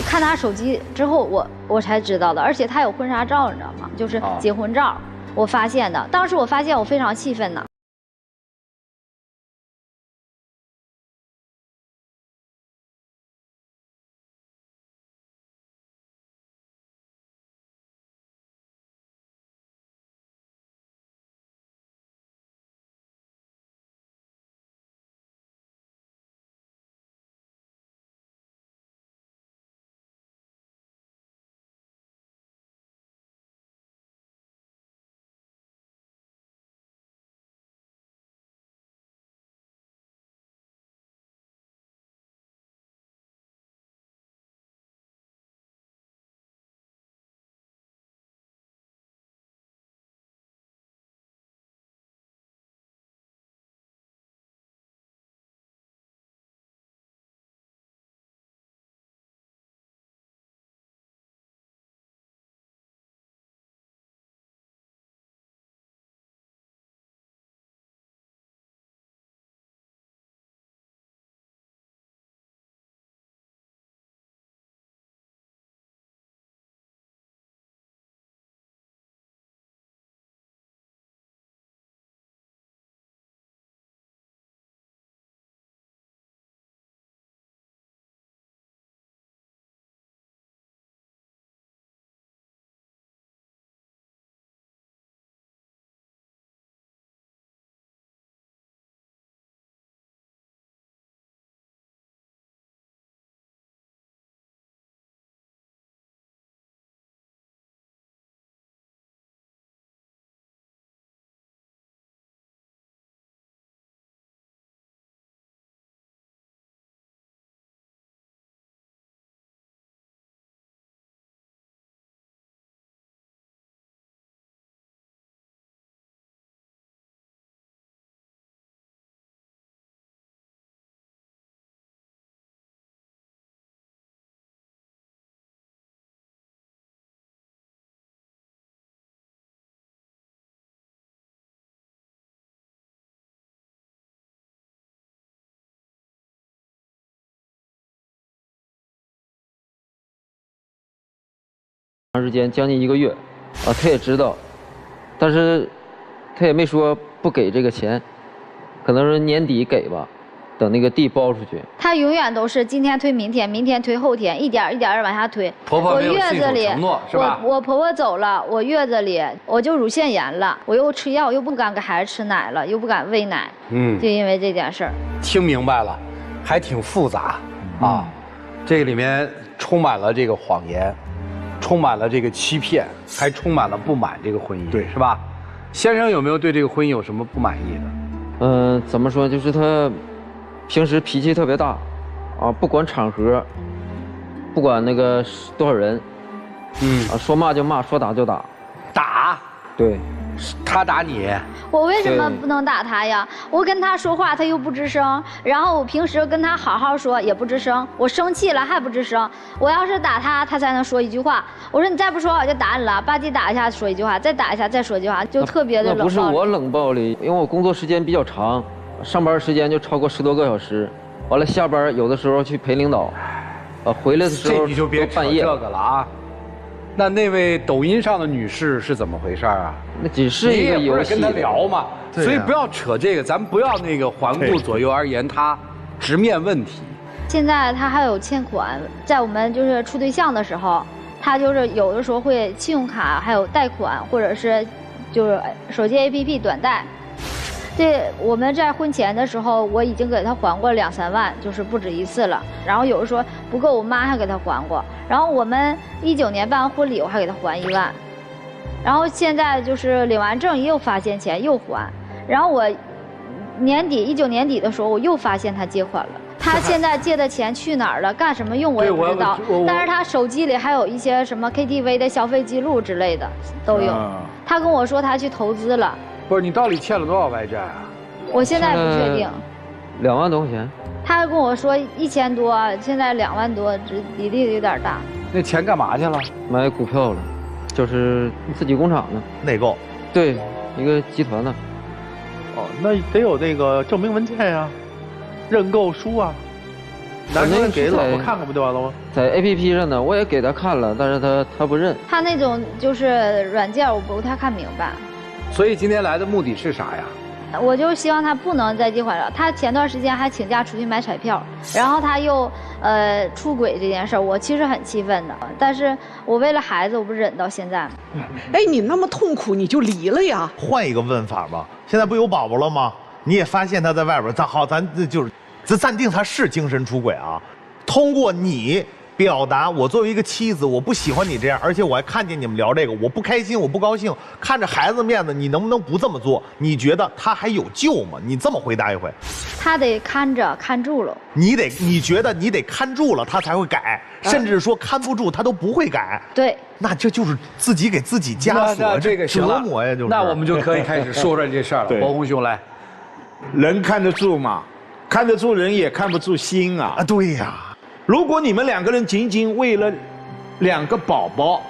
Speaker 12: 看他手机之后我才知道的，而且他有婚纱照，你知道吗？就是结婚照。我发现的，当时我发现我非常气愤呢。
Speaker 10: 长时间将近1个月，他也知道，但是他也没说不给这个钱，可能是年底给吧，等那个地包出去。
Speaker 12: 他永远都是今天推明天，明天推后天，一点一点往下推。
Speaker 1: 婆婆没有信守承诺是吧？
Speaker 12: 我婆婆走了，我月子里我就乳腺炎了，我又吃药，又不敢给孩子吃奶了，又不敢喂奶，就因为这件事儿。
Speaker 1: 听明白了，还挺复杂啊。这个里面充满了这个谎言，充满了这个欺骗，还充满了不满这个婚姻，对，是吧？先生有没有对这个婚姻有什么不满意的？
Speaker 10: 怎么说？就是他平时脾气特别大，啊，不管场合，不管那个多少人，说骂就骂，说打就打，
Speaker 1: 打，
Speaker 10: 对，
Speaker 1: 他打你。
Speaker 12: 我为什么不能打他呀？我跟他说话他又不吱声，然后我平时跟他好好说也不吱声，我生气了还不吱声。我要是打他，他才能说一句话。我说你再不说我就打你了，吧唧打一下说一句话，再打一下再说一句话，就特别的冷暴力。
Speaker 10: 那不是我冷暴力，因为我工作时间比较长，上班时间就超过10多个小时，完了下班有的时候去陪领导，回来的时候
Speaker 1: 这你就别扯这个了啊。那位抖音上的女士是怎么回事啊？
Speaker 10: 那只是一个游戏，
Speaker 1: 你也不是跟她聊嘛，所以不要扯这个，咱们不要那个环顾左右而言他，直面问题。
Speaker 12: 现在他还有欠款，在我们就是处对象的时候，他就是有的时候会信用卡还有贷款，或者是就是手机 APP 短贷。这我们在婚前的时候，我已经给他还过2、3万，就是不止一次了。然后有的说不够，我妈还给他还过。然后我们19年办婚礼，我还给他还1万。然后现在就是领完证又发现钱又还。然后我19年底的时候，我又发现他借款了。他现在借的钱去哪儿了，干什么用我也不知道。但是他手机里还有一些什么 KTV 的消费记录之类的都有。他跟我说他去投资了。
Speaker 1: 不是你到底欠了多少外债啊？
Speaker 12: 我现在不确定。
Speaker 10: 2万多块钱。
Speaker 12: 他还跟我说1000多，现在2万多，比例有点大。
Speaker 1: 那钱干嘛去了？
Speaker 10: 买股票了，就是自己工厂的
Speaker 8: 内购。
Speaker 10: 对，一个集团的。
Speaker 4: 哦，那得有那个证明文件呀，认购书啊。拿那个给老婆看看不就完了吗？
Speaker 10: 在 APP 上呢，我也给他看了，但是他不认。
Speaker 12: 他那种就是软件，我不太看明白。
Speaker 1: 所以今天来的目的是啥呀？
Speaker 12: 我就希望他不能再借款了。他前段时间还请假出去买彩票，然后他又出轨这件事儿，我其实很气愤的。但是我为了孩子，我不忍到现在。
Speaker 9: 哎，你那么痛苦，你就离了呀？
Speaker 8: 换一个问法吧，现在不有宝宝了吗？你也发现他在外边，咱就是暂定他是精神出轨啊。通过你表达我作为一个妻子，我不喜欢你这样，而且我还看见你们聊这个，我不开心，我不高兴，看着孩子面子，你能不能不这么做？你觉得他还有救吗？你这么回答一回。
Speaker 12: 他得看住了。
Speaker 8: 你觉得你得看住了，他才会改，甚至说看不住他都不会改。
Speaker 12: 对，
Speaker 8: 那这就是自己给自己枷锁，
Speaker 1: 这个折
Speaker 8: 磨呀，就是。
Speaker 1: 那我们就可以开始说这事儿了。伯宏兄来，
Speaker 2: 人看得住嘛？看得住人也看不住心啊！
Speaker 8: 啊，对呀。
Speaker 2: 如果你们2个人仅仅为了2个宝宝，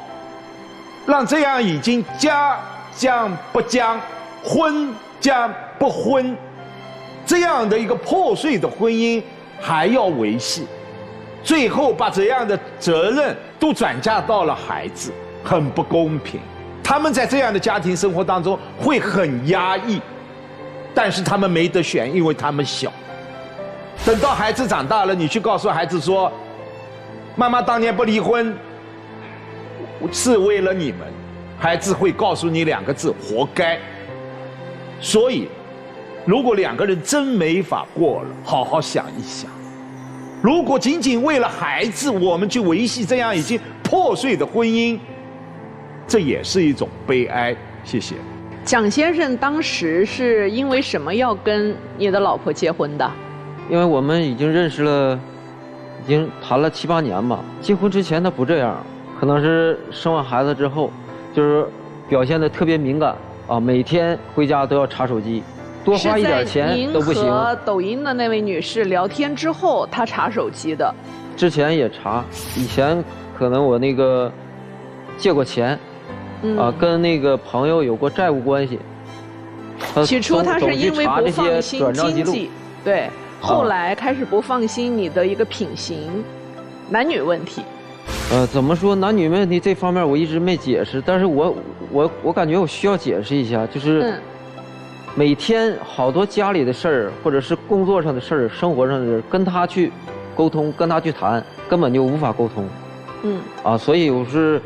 Speaker 2: 让这样已经家将不将、婚将不婚，这样的一个破碎的婚姻还要维系，最后把这样的责任都转嫁到了孩子，很不公平。他们在这样的家庭生活当中会很压抑，但是他们没得选，因为他们小。等到孩子长大了，你去告诉孩子说，妈妈当年不离婚是为了你们，孩子会告诉你2个字：活该。所以，如果2个人真没法过了，好好想一想。如果仅仅为了孩子，我们去维系这样已经破碎的婚姻，这也是一种悲哀。谢谢。
Speaker 9: 蒋先生当时是因为什么要跟你的老婆结婚的？
Speaker 10: 因为我们已经认识了，已经谈了7、8年吧。结婚之前他不这样，可能是生完孩子之后，就是表现得特别敏感啊，每天回家都要查手机，多花一点钱都不行。
Speaker 9: 您和抖音的那位女士聊天之后，她查手机的。
Speaker 10: 之前也查，以前可能我那个借过钱，啊，跟那个朋友有过债务关系。
Speaker 9: 起初他是因为不放心经济，对。后来开始不放心你的一个品行，男女问题。
Speaker 10: 怎么说男女问题这方面我一直没解释，但是我感觉我需要解释一下，就是每天好多家里的事儿，或者是工作上的事儿、生活上的事儿，跟他去沟通，跟他去谈，根本就无法沟通。所以我是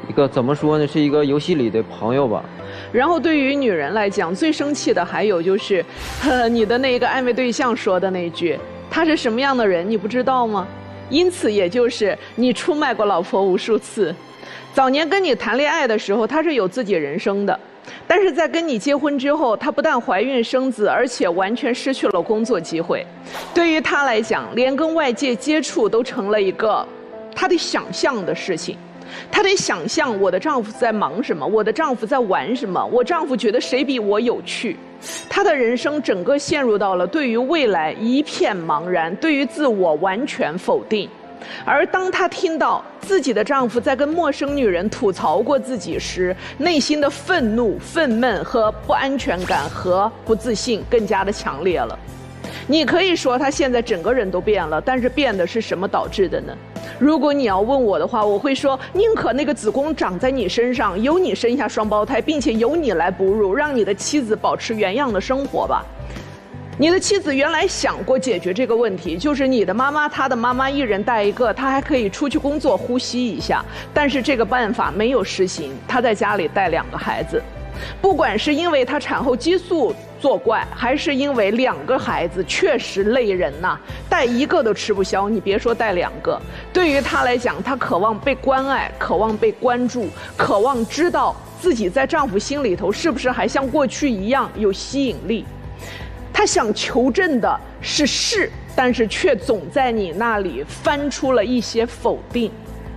Speaker 10: 一个怎么说呢，是一个游戏里的朋友吧。
Speaker 9: 然后对于女人来讲，最生气的还有就是，你的那个暧昧对象说的那句：“他是什么样的人，你不知道吗？”因此也就是你出卖过老婆无数次。早年跟你谈恋爱的时候，他是有自己人生的，但是在跟你结婚之后，他不但怀孕生子，而且完全失去了工作机会。对于他来讲，连跟外界接触都成了一个他得想象的事情。他得想象我的丈夫在忙什么，我的丈夫在玩什么，我丈夫觉得谁比我有趣。他的人生整个陷入到了对于未来一片茫然，对于自我完全否定。而当他听到自己的丈夫在跟陌生女人吐槽过自己时，内心的愤怒、愤懑和不安全感和不自信更加的强烈了。你可以说他现在整个人都变了，但是变的是什么导致的呢？如果你要问我的话，我会说，宁可那个子宫长在你身上，由你生下双胞胎，并且由你来哺乳，让你的妻子保持原样的生活吧。你的妻子原来想过解决这个问题，就是你的妈妈、她的妈妈一人带一个，她还可以出去工作呼吸一下，但是这个办法没有实行，她在家里带2个孩子。不管是因为她产后激素作怪，还是因为2个孩子确实累人呐，带1个都吃不消，你别说带2个。对于她来讲，她渴望被关爱，渴望被关注，渴望知道自己在丈夫心里头是不是还像过去一样有吸引力。她想求证的是，但是却总在你那里翻出了一些否定，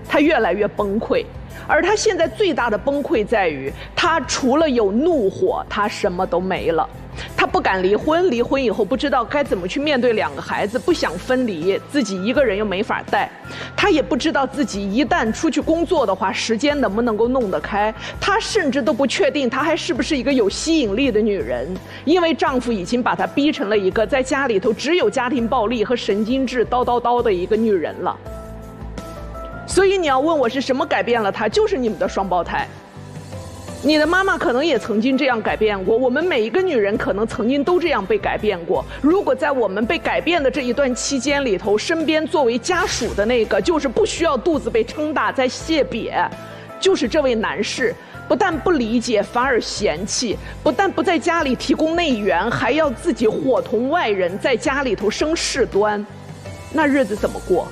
Speaker 9: 她越来越崩溃。而她现在最大的崩溃在于，她除了有怒火，她什么都没了。她不敢离婚，离婚以后不知道该怎么去面对2个孩子，不想分离，自己一个人又没法带。她也不知道自己一旦出去工作的话，时间能不能够弄得开。她甚至都不确定她还是不是一个有吸引力的女人，因为丈夫已经把她逼成了一个在家里头只有家庭暴力和神经质叨的一个女人了。所以你要问我是什么改变了她，就是你们的双胞胎。你的妈妈可能也曾经这样改变过，我们每一个女人可能曾经都这样被改变过。如果在我们被改变的这一段期间里头，身边作为家属的那个就是不需要肚子被撑大在谢瘪，就是这位男士，不但不理解，反而嫌弃，不但不在家里提供内援，还要自己伙同外人在家里头生事端，那日子怎么过？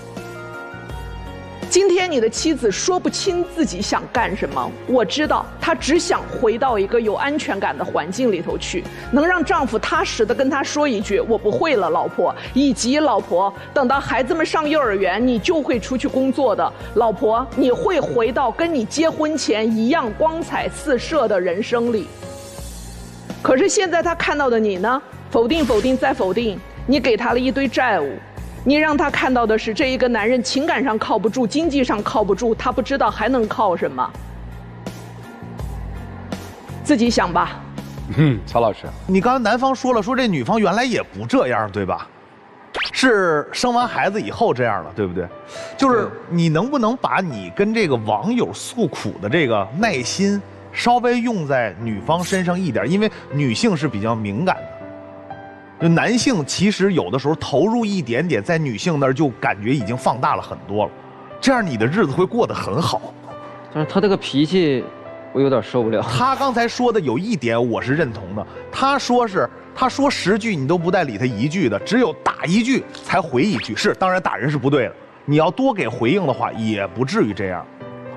Speaker 9: 今天你的妻子说不清自己想干什么，我知道她只想回到一个有安全感的环境里头去，能让丈夫踏实的跟她说一句我不会了老婆，以及老婆等到孩子们上幼儿园你就会出去工作的，老婆你会回到跟你结婚前一样光彩四射的人生里。可是现在她看到的你呢，否定否定再否定，你给她了一堆债务，你让他看到的是这一个男人情感上靠不住，经济上靠不住，他不知道还能靠什么。自己想吧。
Speaker 1: 曹老师，
Speaker 8: 你刚才男方说了，说这女方原来也不这样，对吧？是生完孩子以后这样了，对不对？就是你能不能把你跟这个网友诉苦的这个耐心稍微用在女方身上一点，因为女性是比较敏感的。就男性其实有的时候投入一点点，在女性那儿就感觉已经放大了很多了，这样你的日子会过得很好。
Speaker 10: 但是他这个脾气，我有点受不了。
Speaker 8: 他刚才说的有一点我是认同的，他说10句你都不带理他1句的，只有打1句才回1句。是，当然打人是不对的，你要多给回应的话，也不至于这样。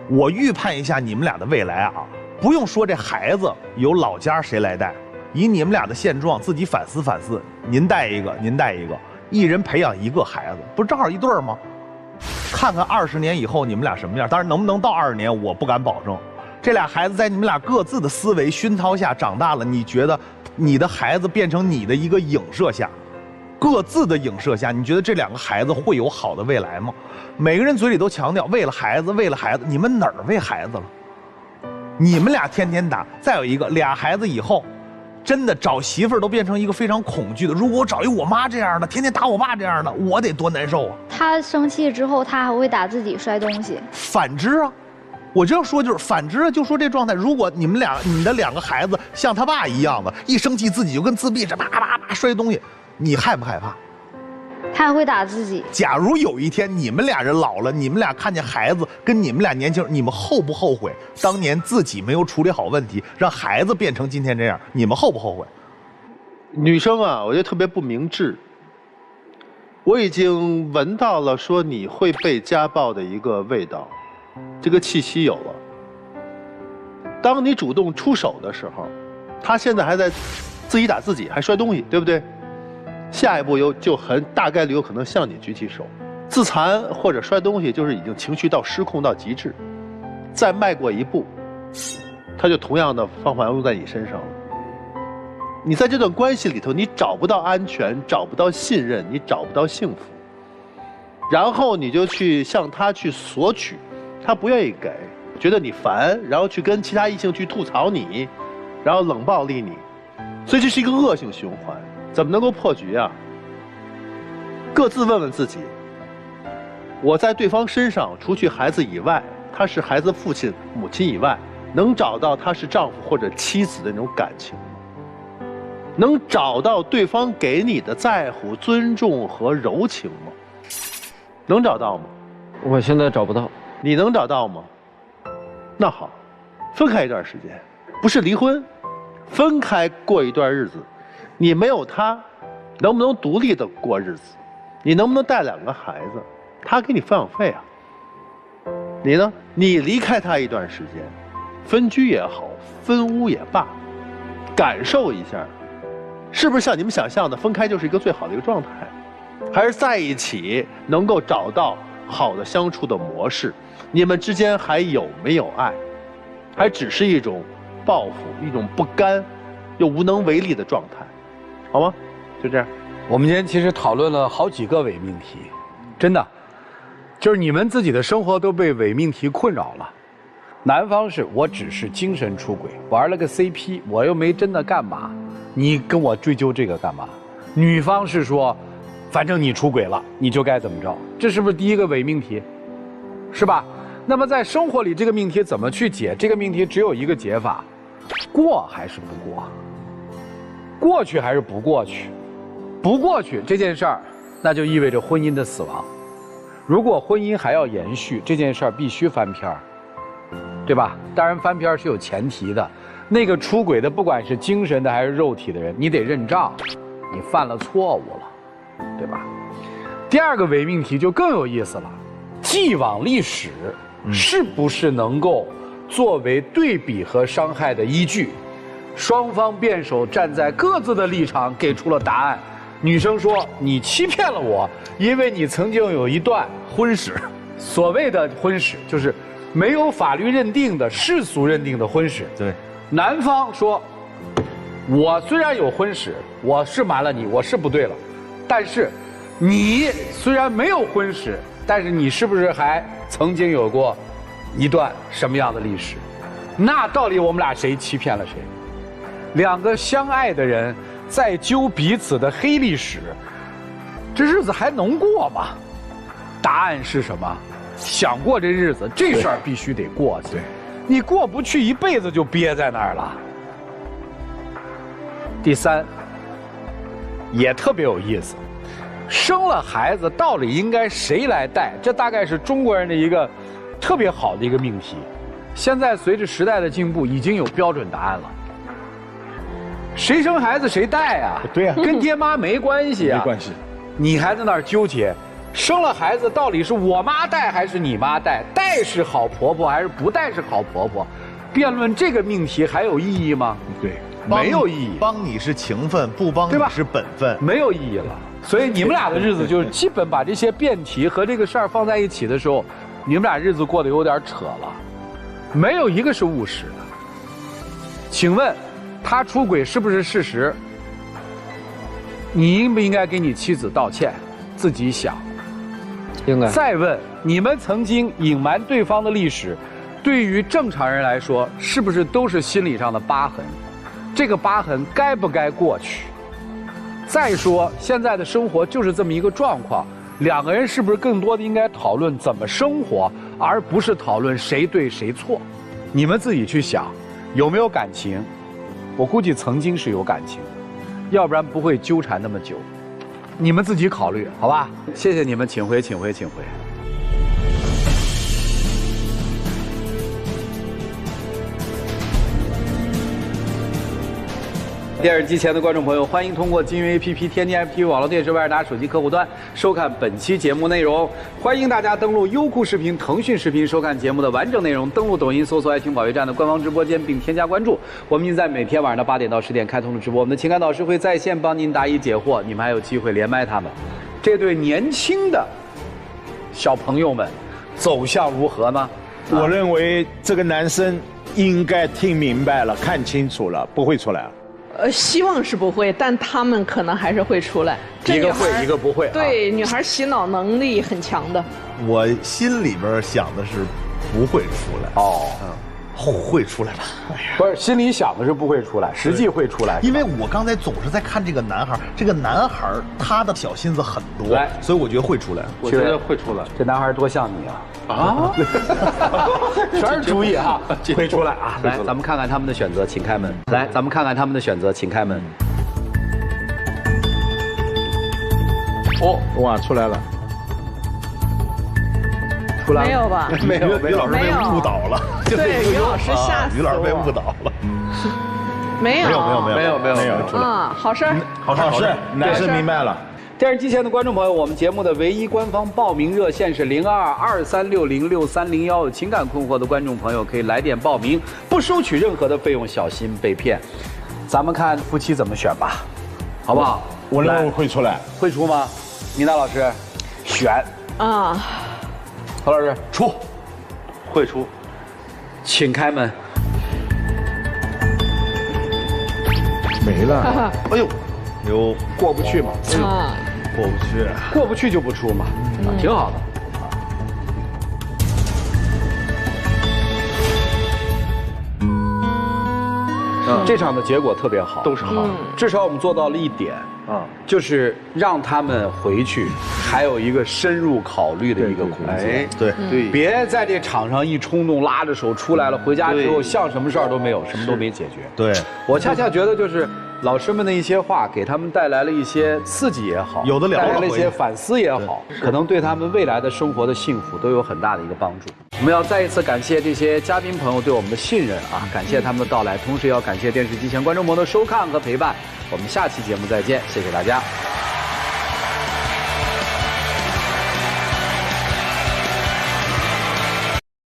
Speaker 8: 我预判一下你们俩的未来啊，不用说这孩子由老家谁来带。以你们俩的现状，自己反思反思。您带一个，您带一个，一人培养1个孩子，不是正好一对儿吗？看看20年以后你们俩什么样。当然，能不能到20年，我不敢保证。这俩孩子在你们俩各自的思维熏陶下长大了，你觉得你的孩子变成你的一个影射下，各自的影射下，你觉得这2个孩子会有好的未来吗？每个人嘴里都强调为了孩子，为了孩子，你们哪儿为孩子了？你们俩天天打，再有一个俩孩子以后。真的找媳妇儿都变成一个非常恐惧的。如果我找一我妈这样的，天天打我爸这样的，我得多难受啊！
Speaker 12: 他生气之后，他还会打自己摔东西。
Speaker 8: 反之啊，我这样说就是反之啊，就说这状态。如果你的2个孩子像他爸一样的，一生气自己就跟自闭似的，啪啪啪摔东西，你害不害怕？
Speaker 12: 他还会打自己。
Speaker 8: 假如有一天你们俩人老了，你们俩看见孩子跟你们俩年轻人，你们后不后悔当年自己没有处理好问题，让孩子变成今天这样？你们后不后悔？
Speaker 4: 女生啊，我觉得特别不明智。我已经闻到了说你会被家暴的一个味道，这个气息有了。当你主动出手的时候，他现在还在自己打自己，还摔东西，对不对？下一步就很大概率有可能向你举起手，自残或者摔东西，就是已经情绪到失控到极致。再迈过一步，他就同样的方法用在你身上了。你在这段关系里头，你找不到安全，找不到信任，你找不到幸福，然后你就去向他去索取，他不愿意给，觉得你烦，然后去跟其他异性去吐槽你，然后冷暴力你，所以这是一个恶性循环。怎么能够破局啊？各自问问自己，我在对方身上，除去孩子以外，他是孩子父亲母亲以外，能找到他是丈夫或者妻子的那种感情吗？能找到对方给你的在乎、尊重和柔情吗？能找到吗？
Speaker 10: 我现在找不到。
Speaker 4: 你能找到吗？那好，分开一段时间，不是离婚，分开过一段日子。你没有他，能不能独立的过日子？你能不能带2个孩子？他给你抚养费啊。你呢？你离开他一段时间，分居也好，分屋也罢，感受一下，是不是像你们想象的分开就是一个最好的一个状态？还是在一起能够找到好的相处的模式？你们之间还有没有爱？还只是一种报复，一种不甘又无能为力的状态，好吗？就这样。
Speaker 1: 我们今天其实讨论了好几个伪命题，真的，就是你们自己的生活都被伪命题困扰了。男方是我只是精神出轨，玩了个 CP， 我又没真的干嘛，你跟我追究这个干嘛？女方是说，反正你出轨了，你就该怎么着？这是不是第一个伪命题？是吧？那么在生活里这个命题怎么去解？这个命题只有一个解法：过还是不过？过去还是不过去？不过去这件事儿，那就意味着婚姻的死亡。如果婚姻还要延续，这件事儿必须翻篇儿，对吧？当然翻篇儿是有前提的，那个出轨的，不管是精神的还是肉体的人，你得认账，你犯了错误了，对吧？第二个伪命题就更有意思了，既往历史是不是能够作为对比和伤害的依据？双方辩手站在各自的立场给出了答案。女生说：“你欺骗了我，因为你曾经有一段婚史。所谓的婚史，就是没有法律认定的、世俗认定的婚史。”
Speaker 8: 对。
Speaker 1: 男方说：“我虽然有婚史，我是瞒了你，我是不对了，但是你虽然没有婚史，但是你是不是还曾经有过一段什么样的历史？那到底我们俩谁欺骗了谁？两个相爱的人在揪彼此的黑历史，这日子还能过吗？答案是什么？想过这日子，这事儿必须得过去。你过不去，一辈子就憋在那儿了。第三，也特别有意思，生了孩子到底应该谁来带？这大概是中国人的一个特别好的一个命题。现在随着时代的进步，已经有标准答案了。谁生孩子谁带啊？
Speaker 8: 对呀，
Speaker 1: 跟爹妈没关系啊。
Speaker 8: 没关系。
Speaker 1: 你还在那儿纠结，生了孩子到底是我妈带还是你妈带？带是好婆婆还是不带是好婆婆？辩论这个命题还有意义吗？
Speaker 8: 对，
Speaker 1: 没有意义。
Speaker 8: 帮你是情分，不帮你是本分，
Speaker 1: 没有意义了。所以你们俩的日子就是基本把这些辩题和这个事儿放在一起的时候，你们俩日子过得有点扯了，没有一个是务实的。请问，他出轨是不是事实？你应不应该给你妻子道歉？自己想。
Speaker 10: 应该。
Speaker 1: 再问，你们曾经隐瞒对方的历史，对于正常人来说，是不是都是心理上的疤痕？这个疤痕该不该过去？再说，现在的生活就是这么一个状况，两个人是不是更多的应该讨论怎么生活，而不是讨论谁对谁错？你们自己去想，有没有感情？我估计曾经是有感情的，要不然不会纠缠那么久。你们自己考虑，好吧？谢谢你们，请回，请回，请回。电视机前的观众朋友，欢迎通过金云 APP、天津 FTV 网络电视为尔达手机客户端收看本期节目内容。欢迎大家登录优酷视频、腾讯视频收看节目的完整内容。登录抖音搜索“爱情保卫战”的官方直播间，并添加关注。我们已经在每天晚上的8点到10点开通了直播，我们的情感导师会在线帮您答疑解惑，你们还有机会连麦他们。这对年轻的小朋友们走向如何呢？
Speaker 2: 我认为这个男生应该听明白了，看清楚了，不会出来了。
Speaker 9: 希望是不会，但他们可能还是会出来。
Speaker 1: 一个会，一个不会。
Speaker 9: 对，女孩洗脑能力很强的。
Speaker 8: 我心里边想的是不会出来。哦，会出来吧？
Speaker 1: 不是，心里想的是不会出来，实际会出来。
Speaker 8: 因为我刚才总是在看这个男孩，这个男孩他的小心思很多，所以我觉得会出来。
Speaker 7: 我觉得会出来。
Speaker 1: 这男孩多像你啊！啊，全是主意哈，会出来啊！来，咱们看看他们的选择，请开门。来，咱们看看他们的选择，请开门。
Speaker 2: 哦，哇，出来了。
Speaker 1: 出来
Speaker 9: 没有吧？
Speaker 8: 没有，于老师被误导了。
Speaker 9: 对，于老师吓死我。
Speaker 8: 于老师被误导了。
Speaker 9: 没有，
Speaker 2: 出来
Speaker 9: 啊，好事儿，
Speaker 2: 好事，男生明白了。
Speaker 1: 电视机前的观众朋友，我们节目的唯一官方报名热线是0223606301，有情感困惑的观众朋友可以来电报名，不收取任何的费用，小心被骗。咱们看夫妻怎么选吧，好不好？
Speaker 2: 我认为会出来，
Speaker 1: 会出吗？米娜老师，选
Speaker 9: 啊。
Speaker 1: 何老师
Speaker 4: 出，会出，
Speaker 1: 请开门。
Speaker 2: 没了。
Speaker 8: 哎呦，
Speaker 1: 过不去嘛？
Speaker 9: 啊，
Speaker 1: 过不去就不出嘛，挺好的。这场的结果特别好，
Speaker 4: 都是好的。
Speaker 1: 至少我们做到了一点啊，就是让他们回去还有一个深入考虑的一个空间。
Speaker 8: 对，
Speaker 1: 别在这场上一冲动拉着手出来了，回家之后像什么事儿都没有，什么都没解决。
Speaker 8: 对，
Speaker 1: 我恰恰觉得就是老师们的一些话，给他们带来了一些刺激也好，
Speaker 8: 有的聊了，
Speaker 1: 带来了一些反思也好，可能对他们未来的生活的幸福都有很大的一个帮助。我们要再一次感谢这些嘉宾朋友对我们的信任啊，感谢他们的到来，同时要感谢电视机前观众朋友的收看和陪伴。我们下期节目再见，谢谢大家。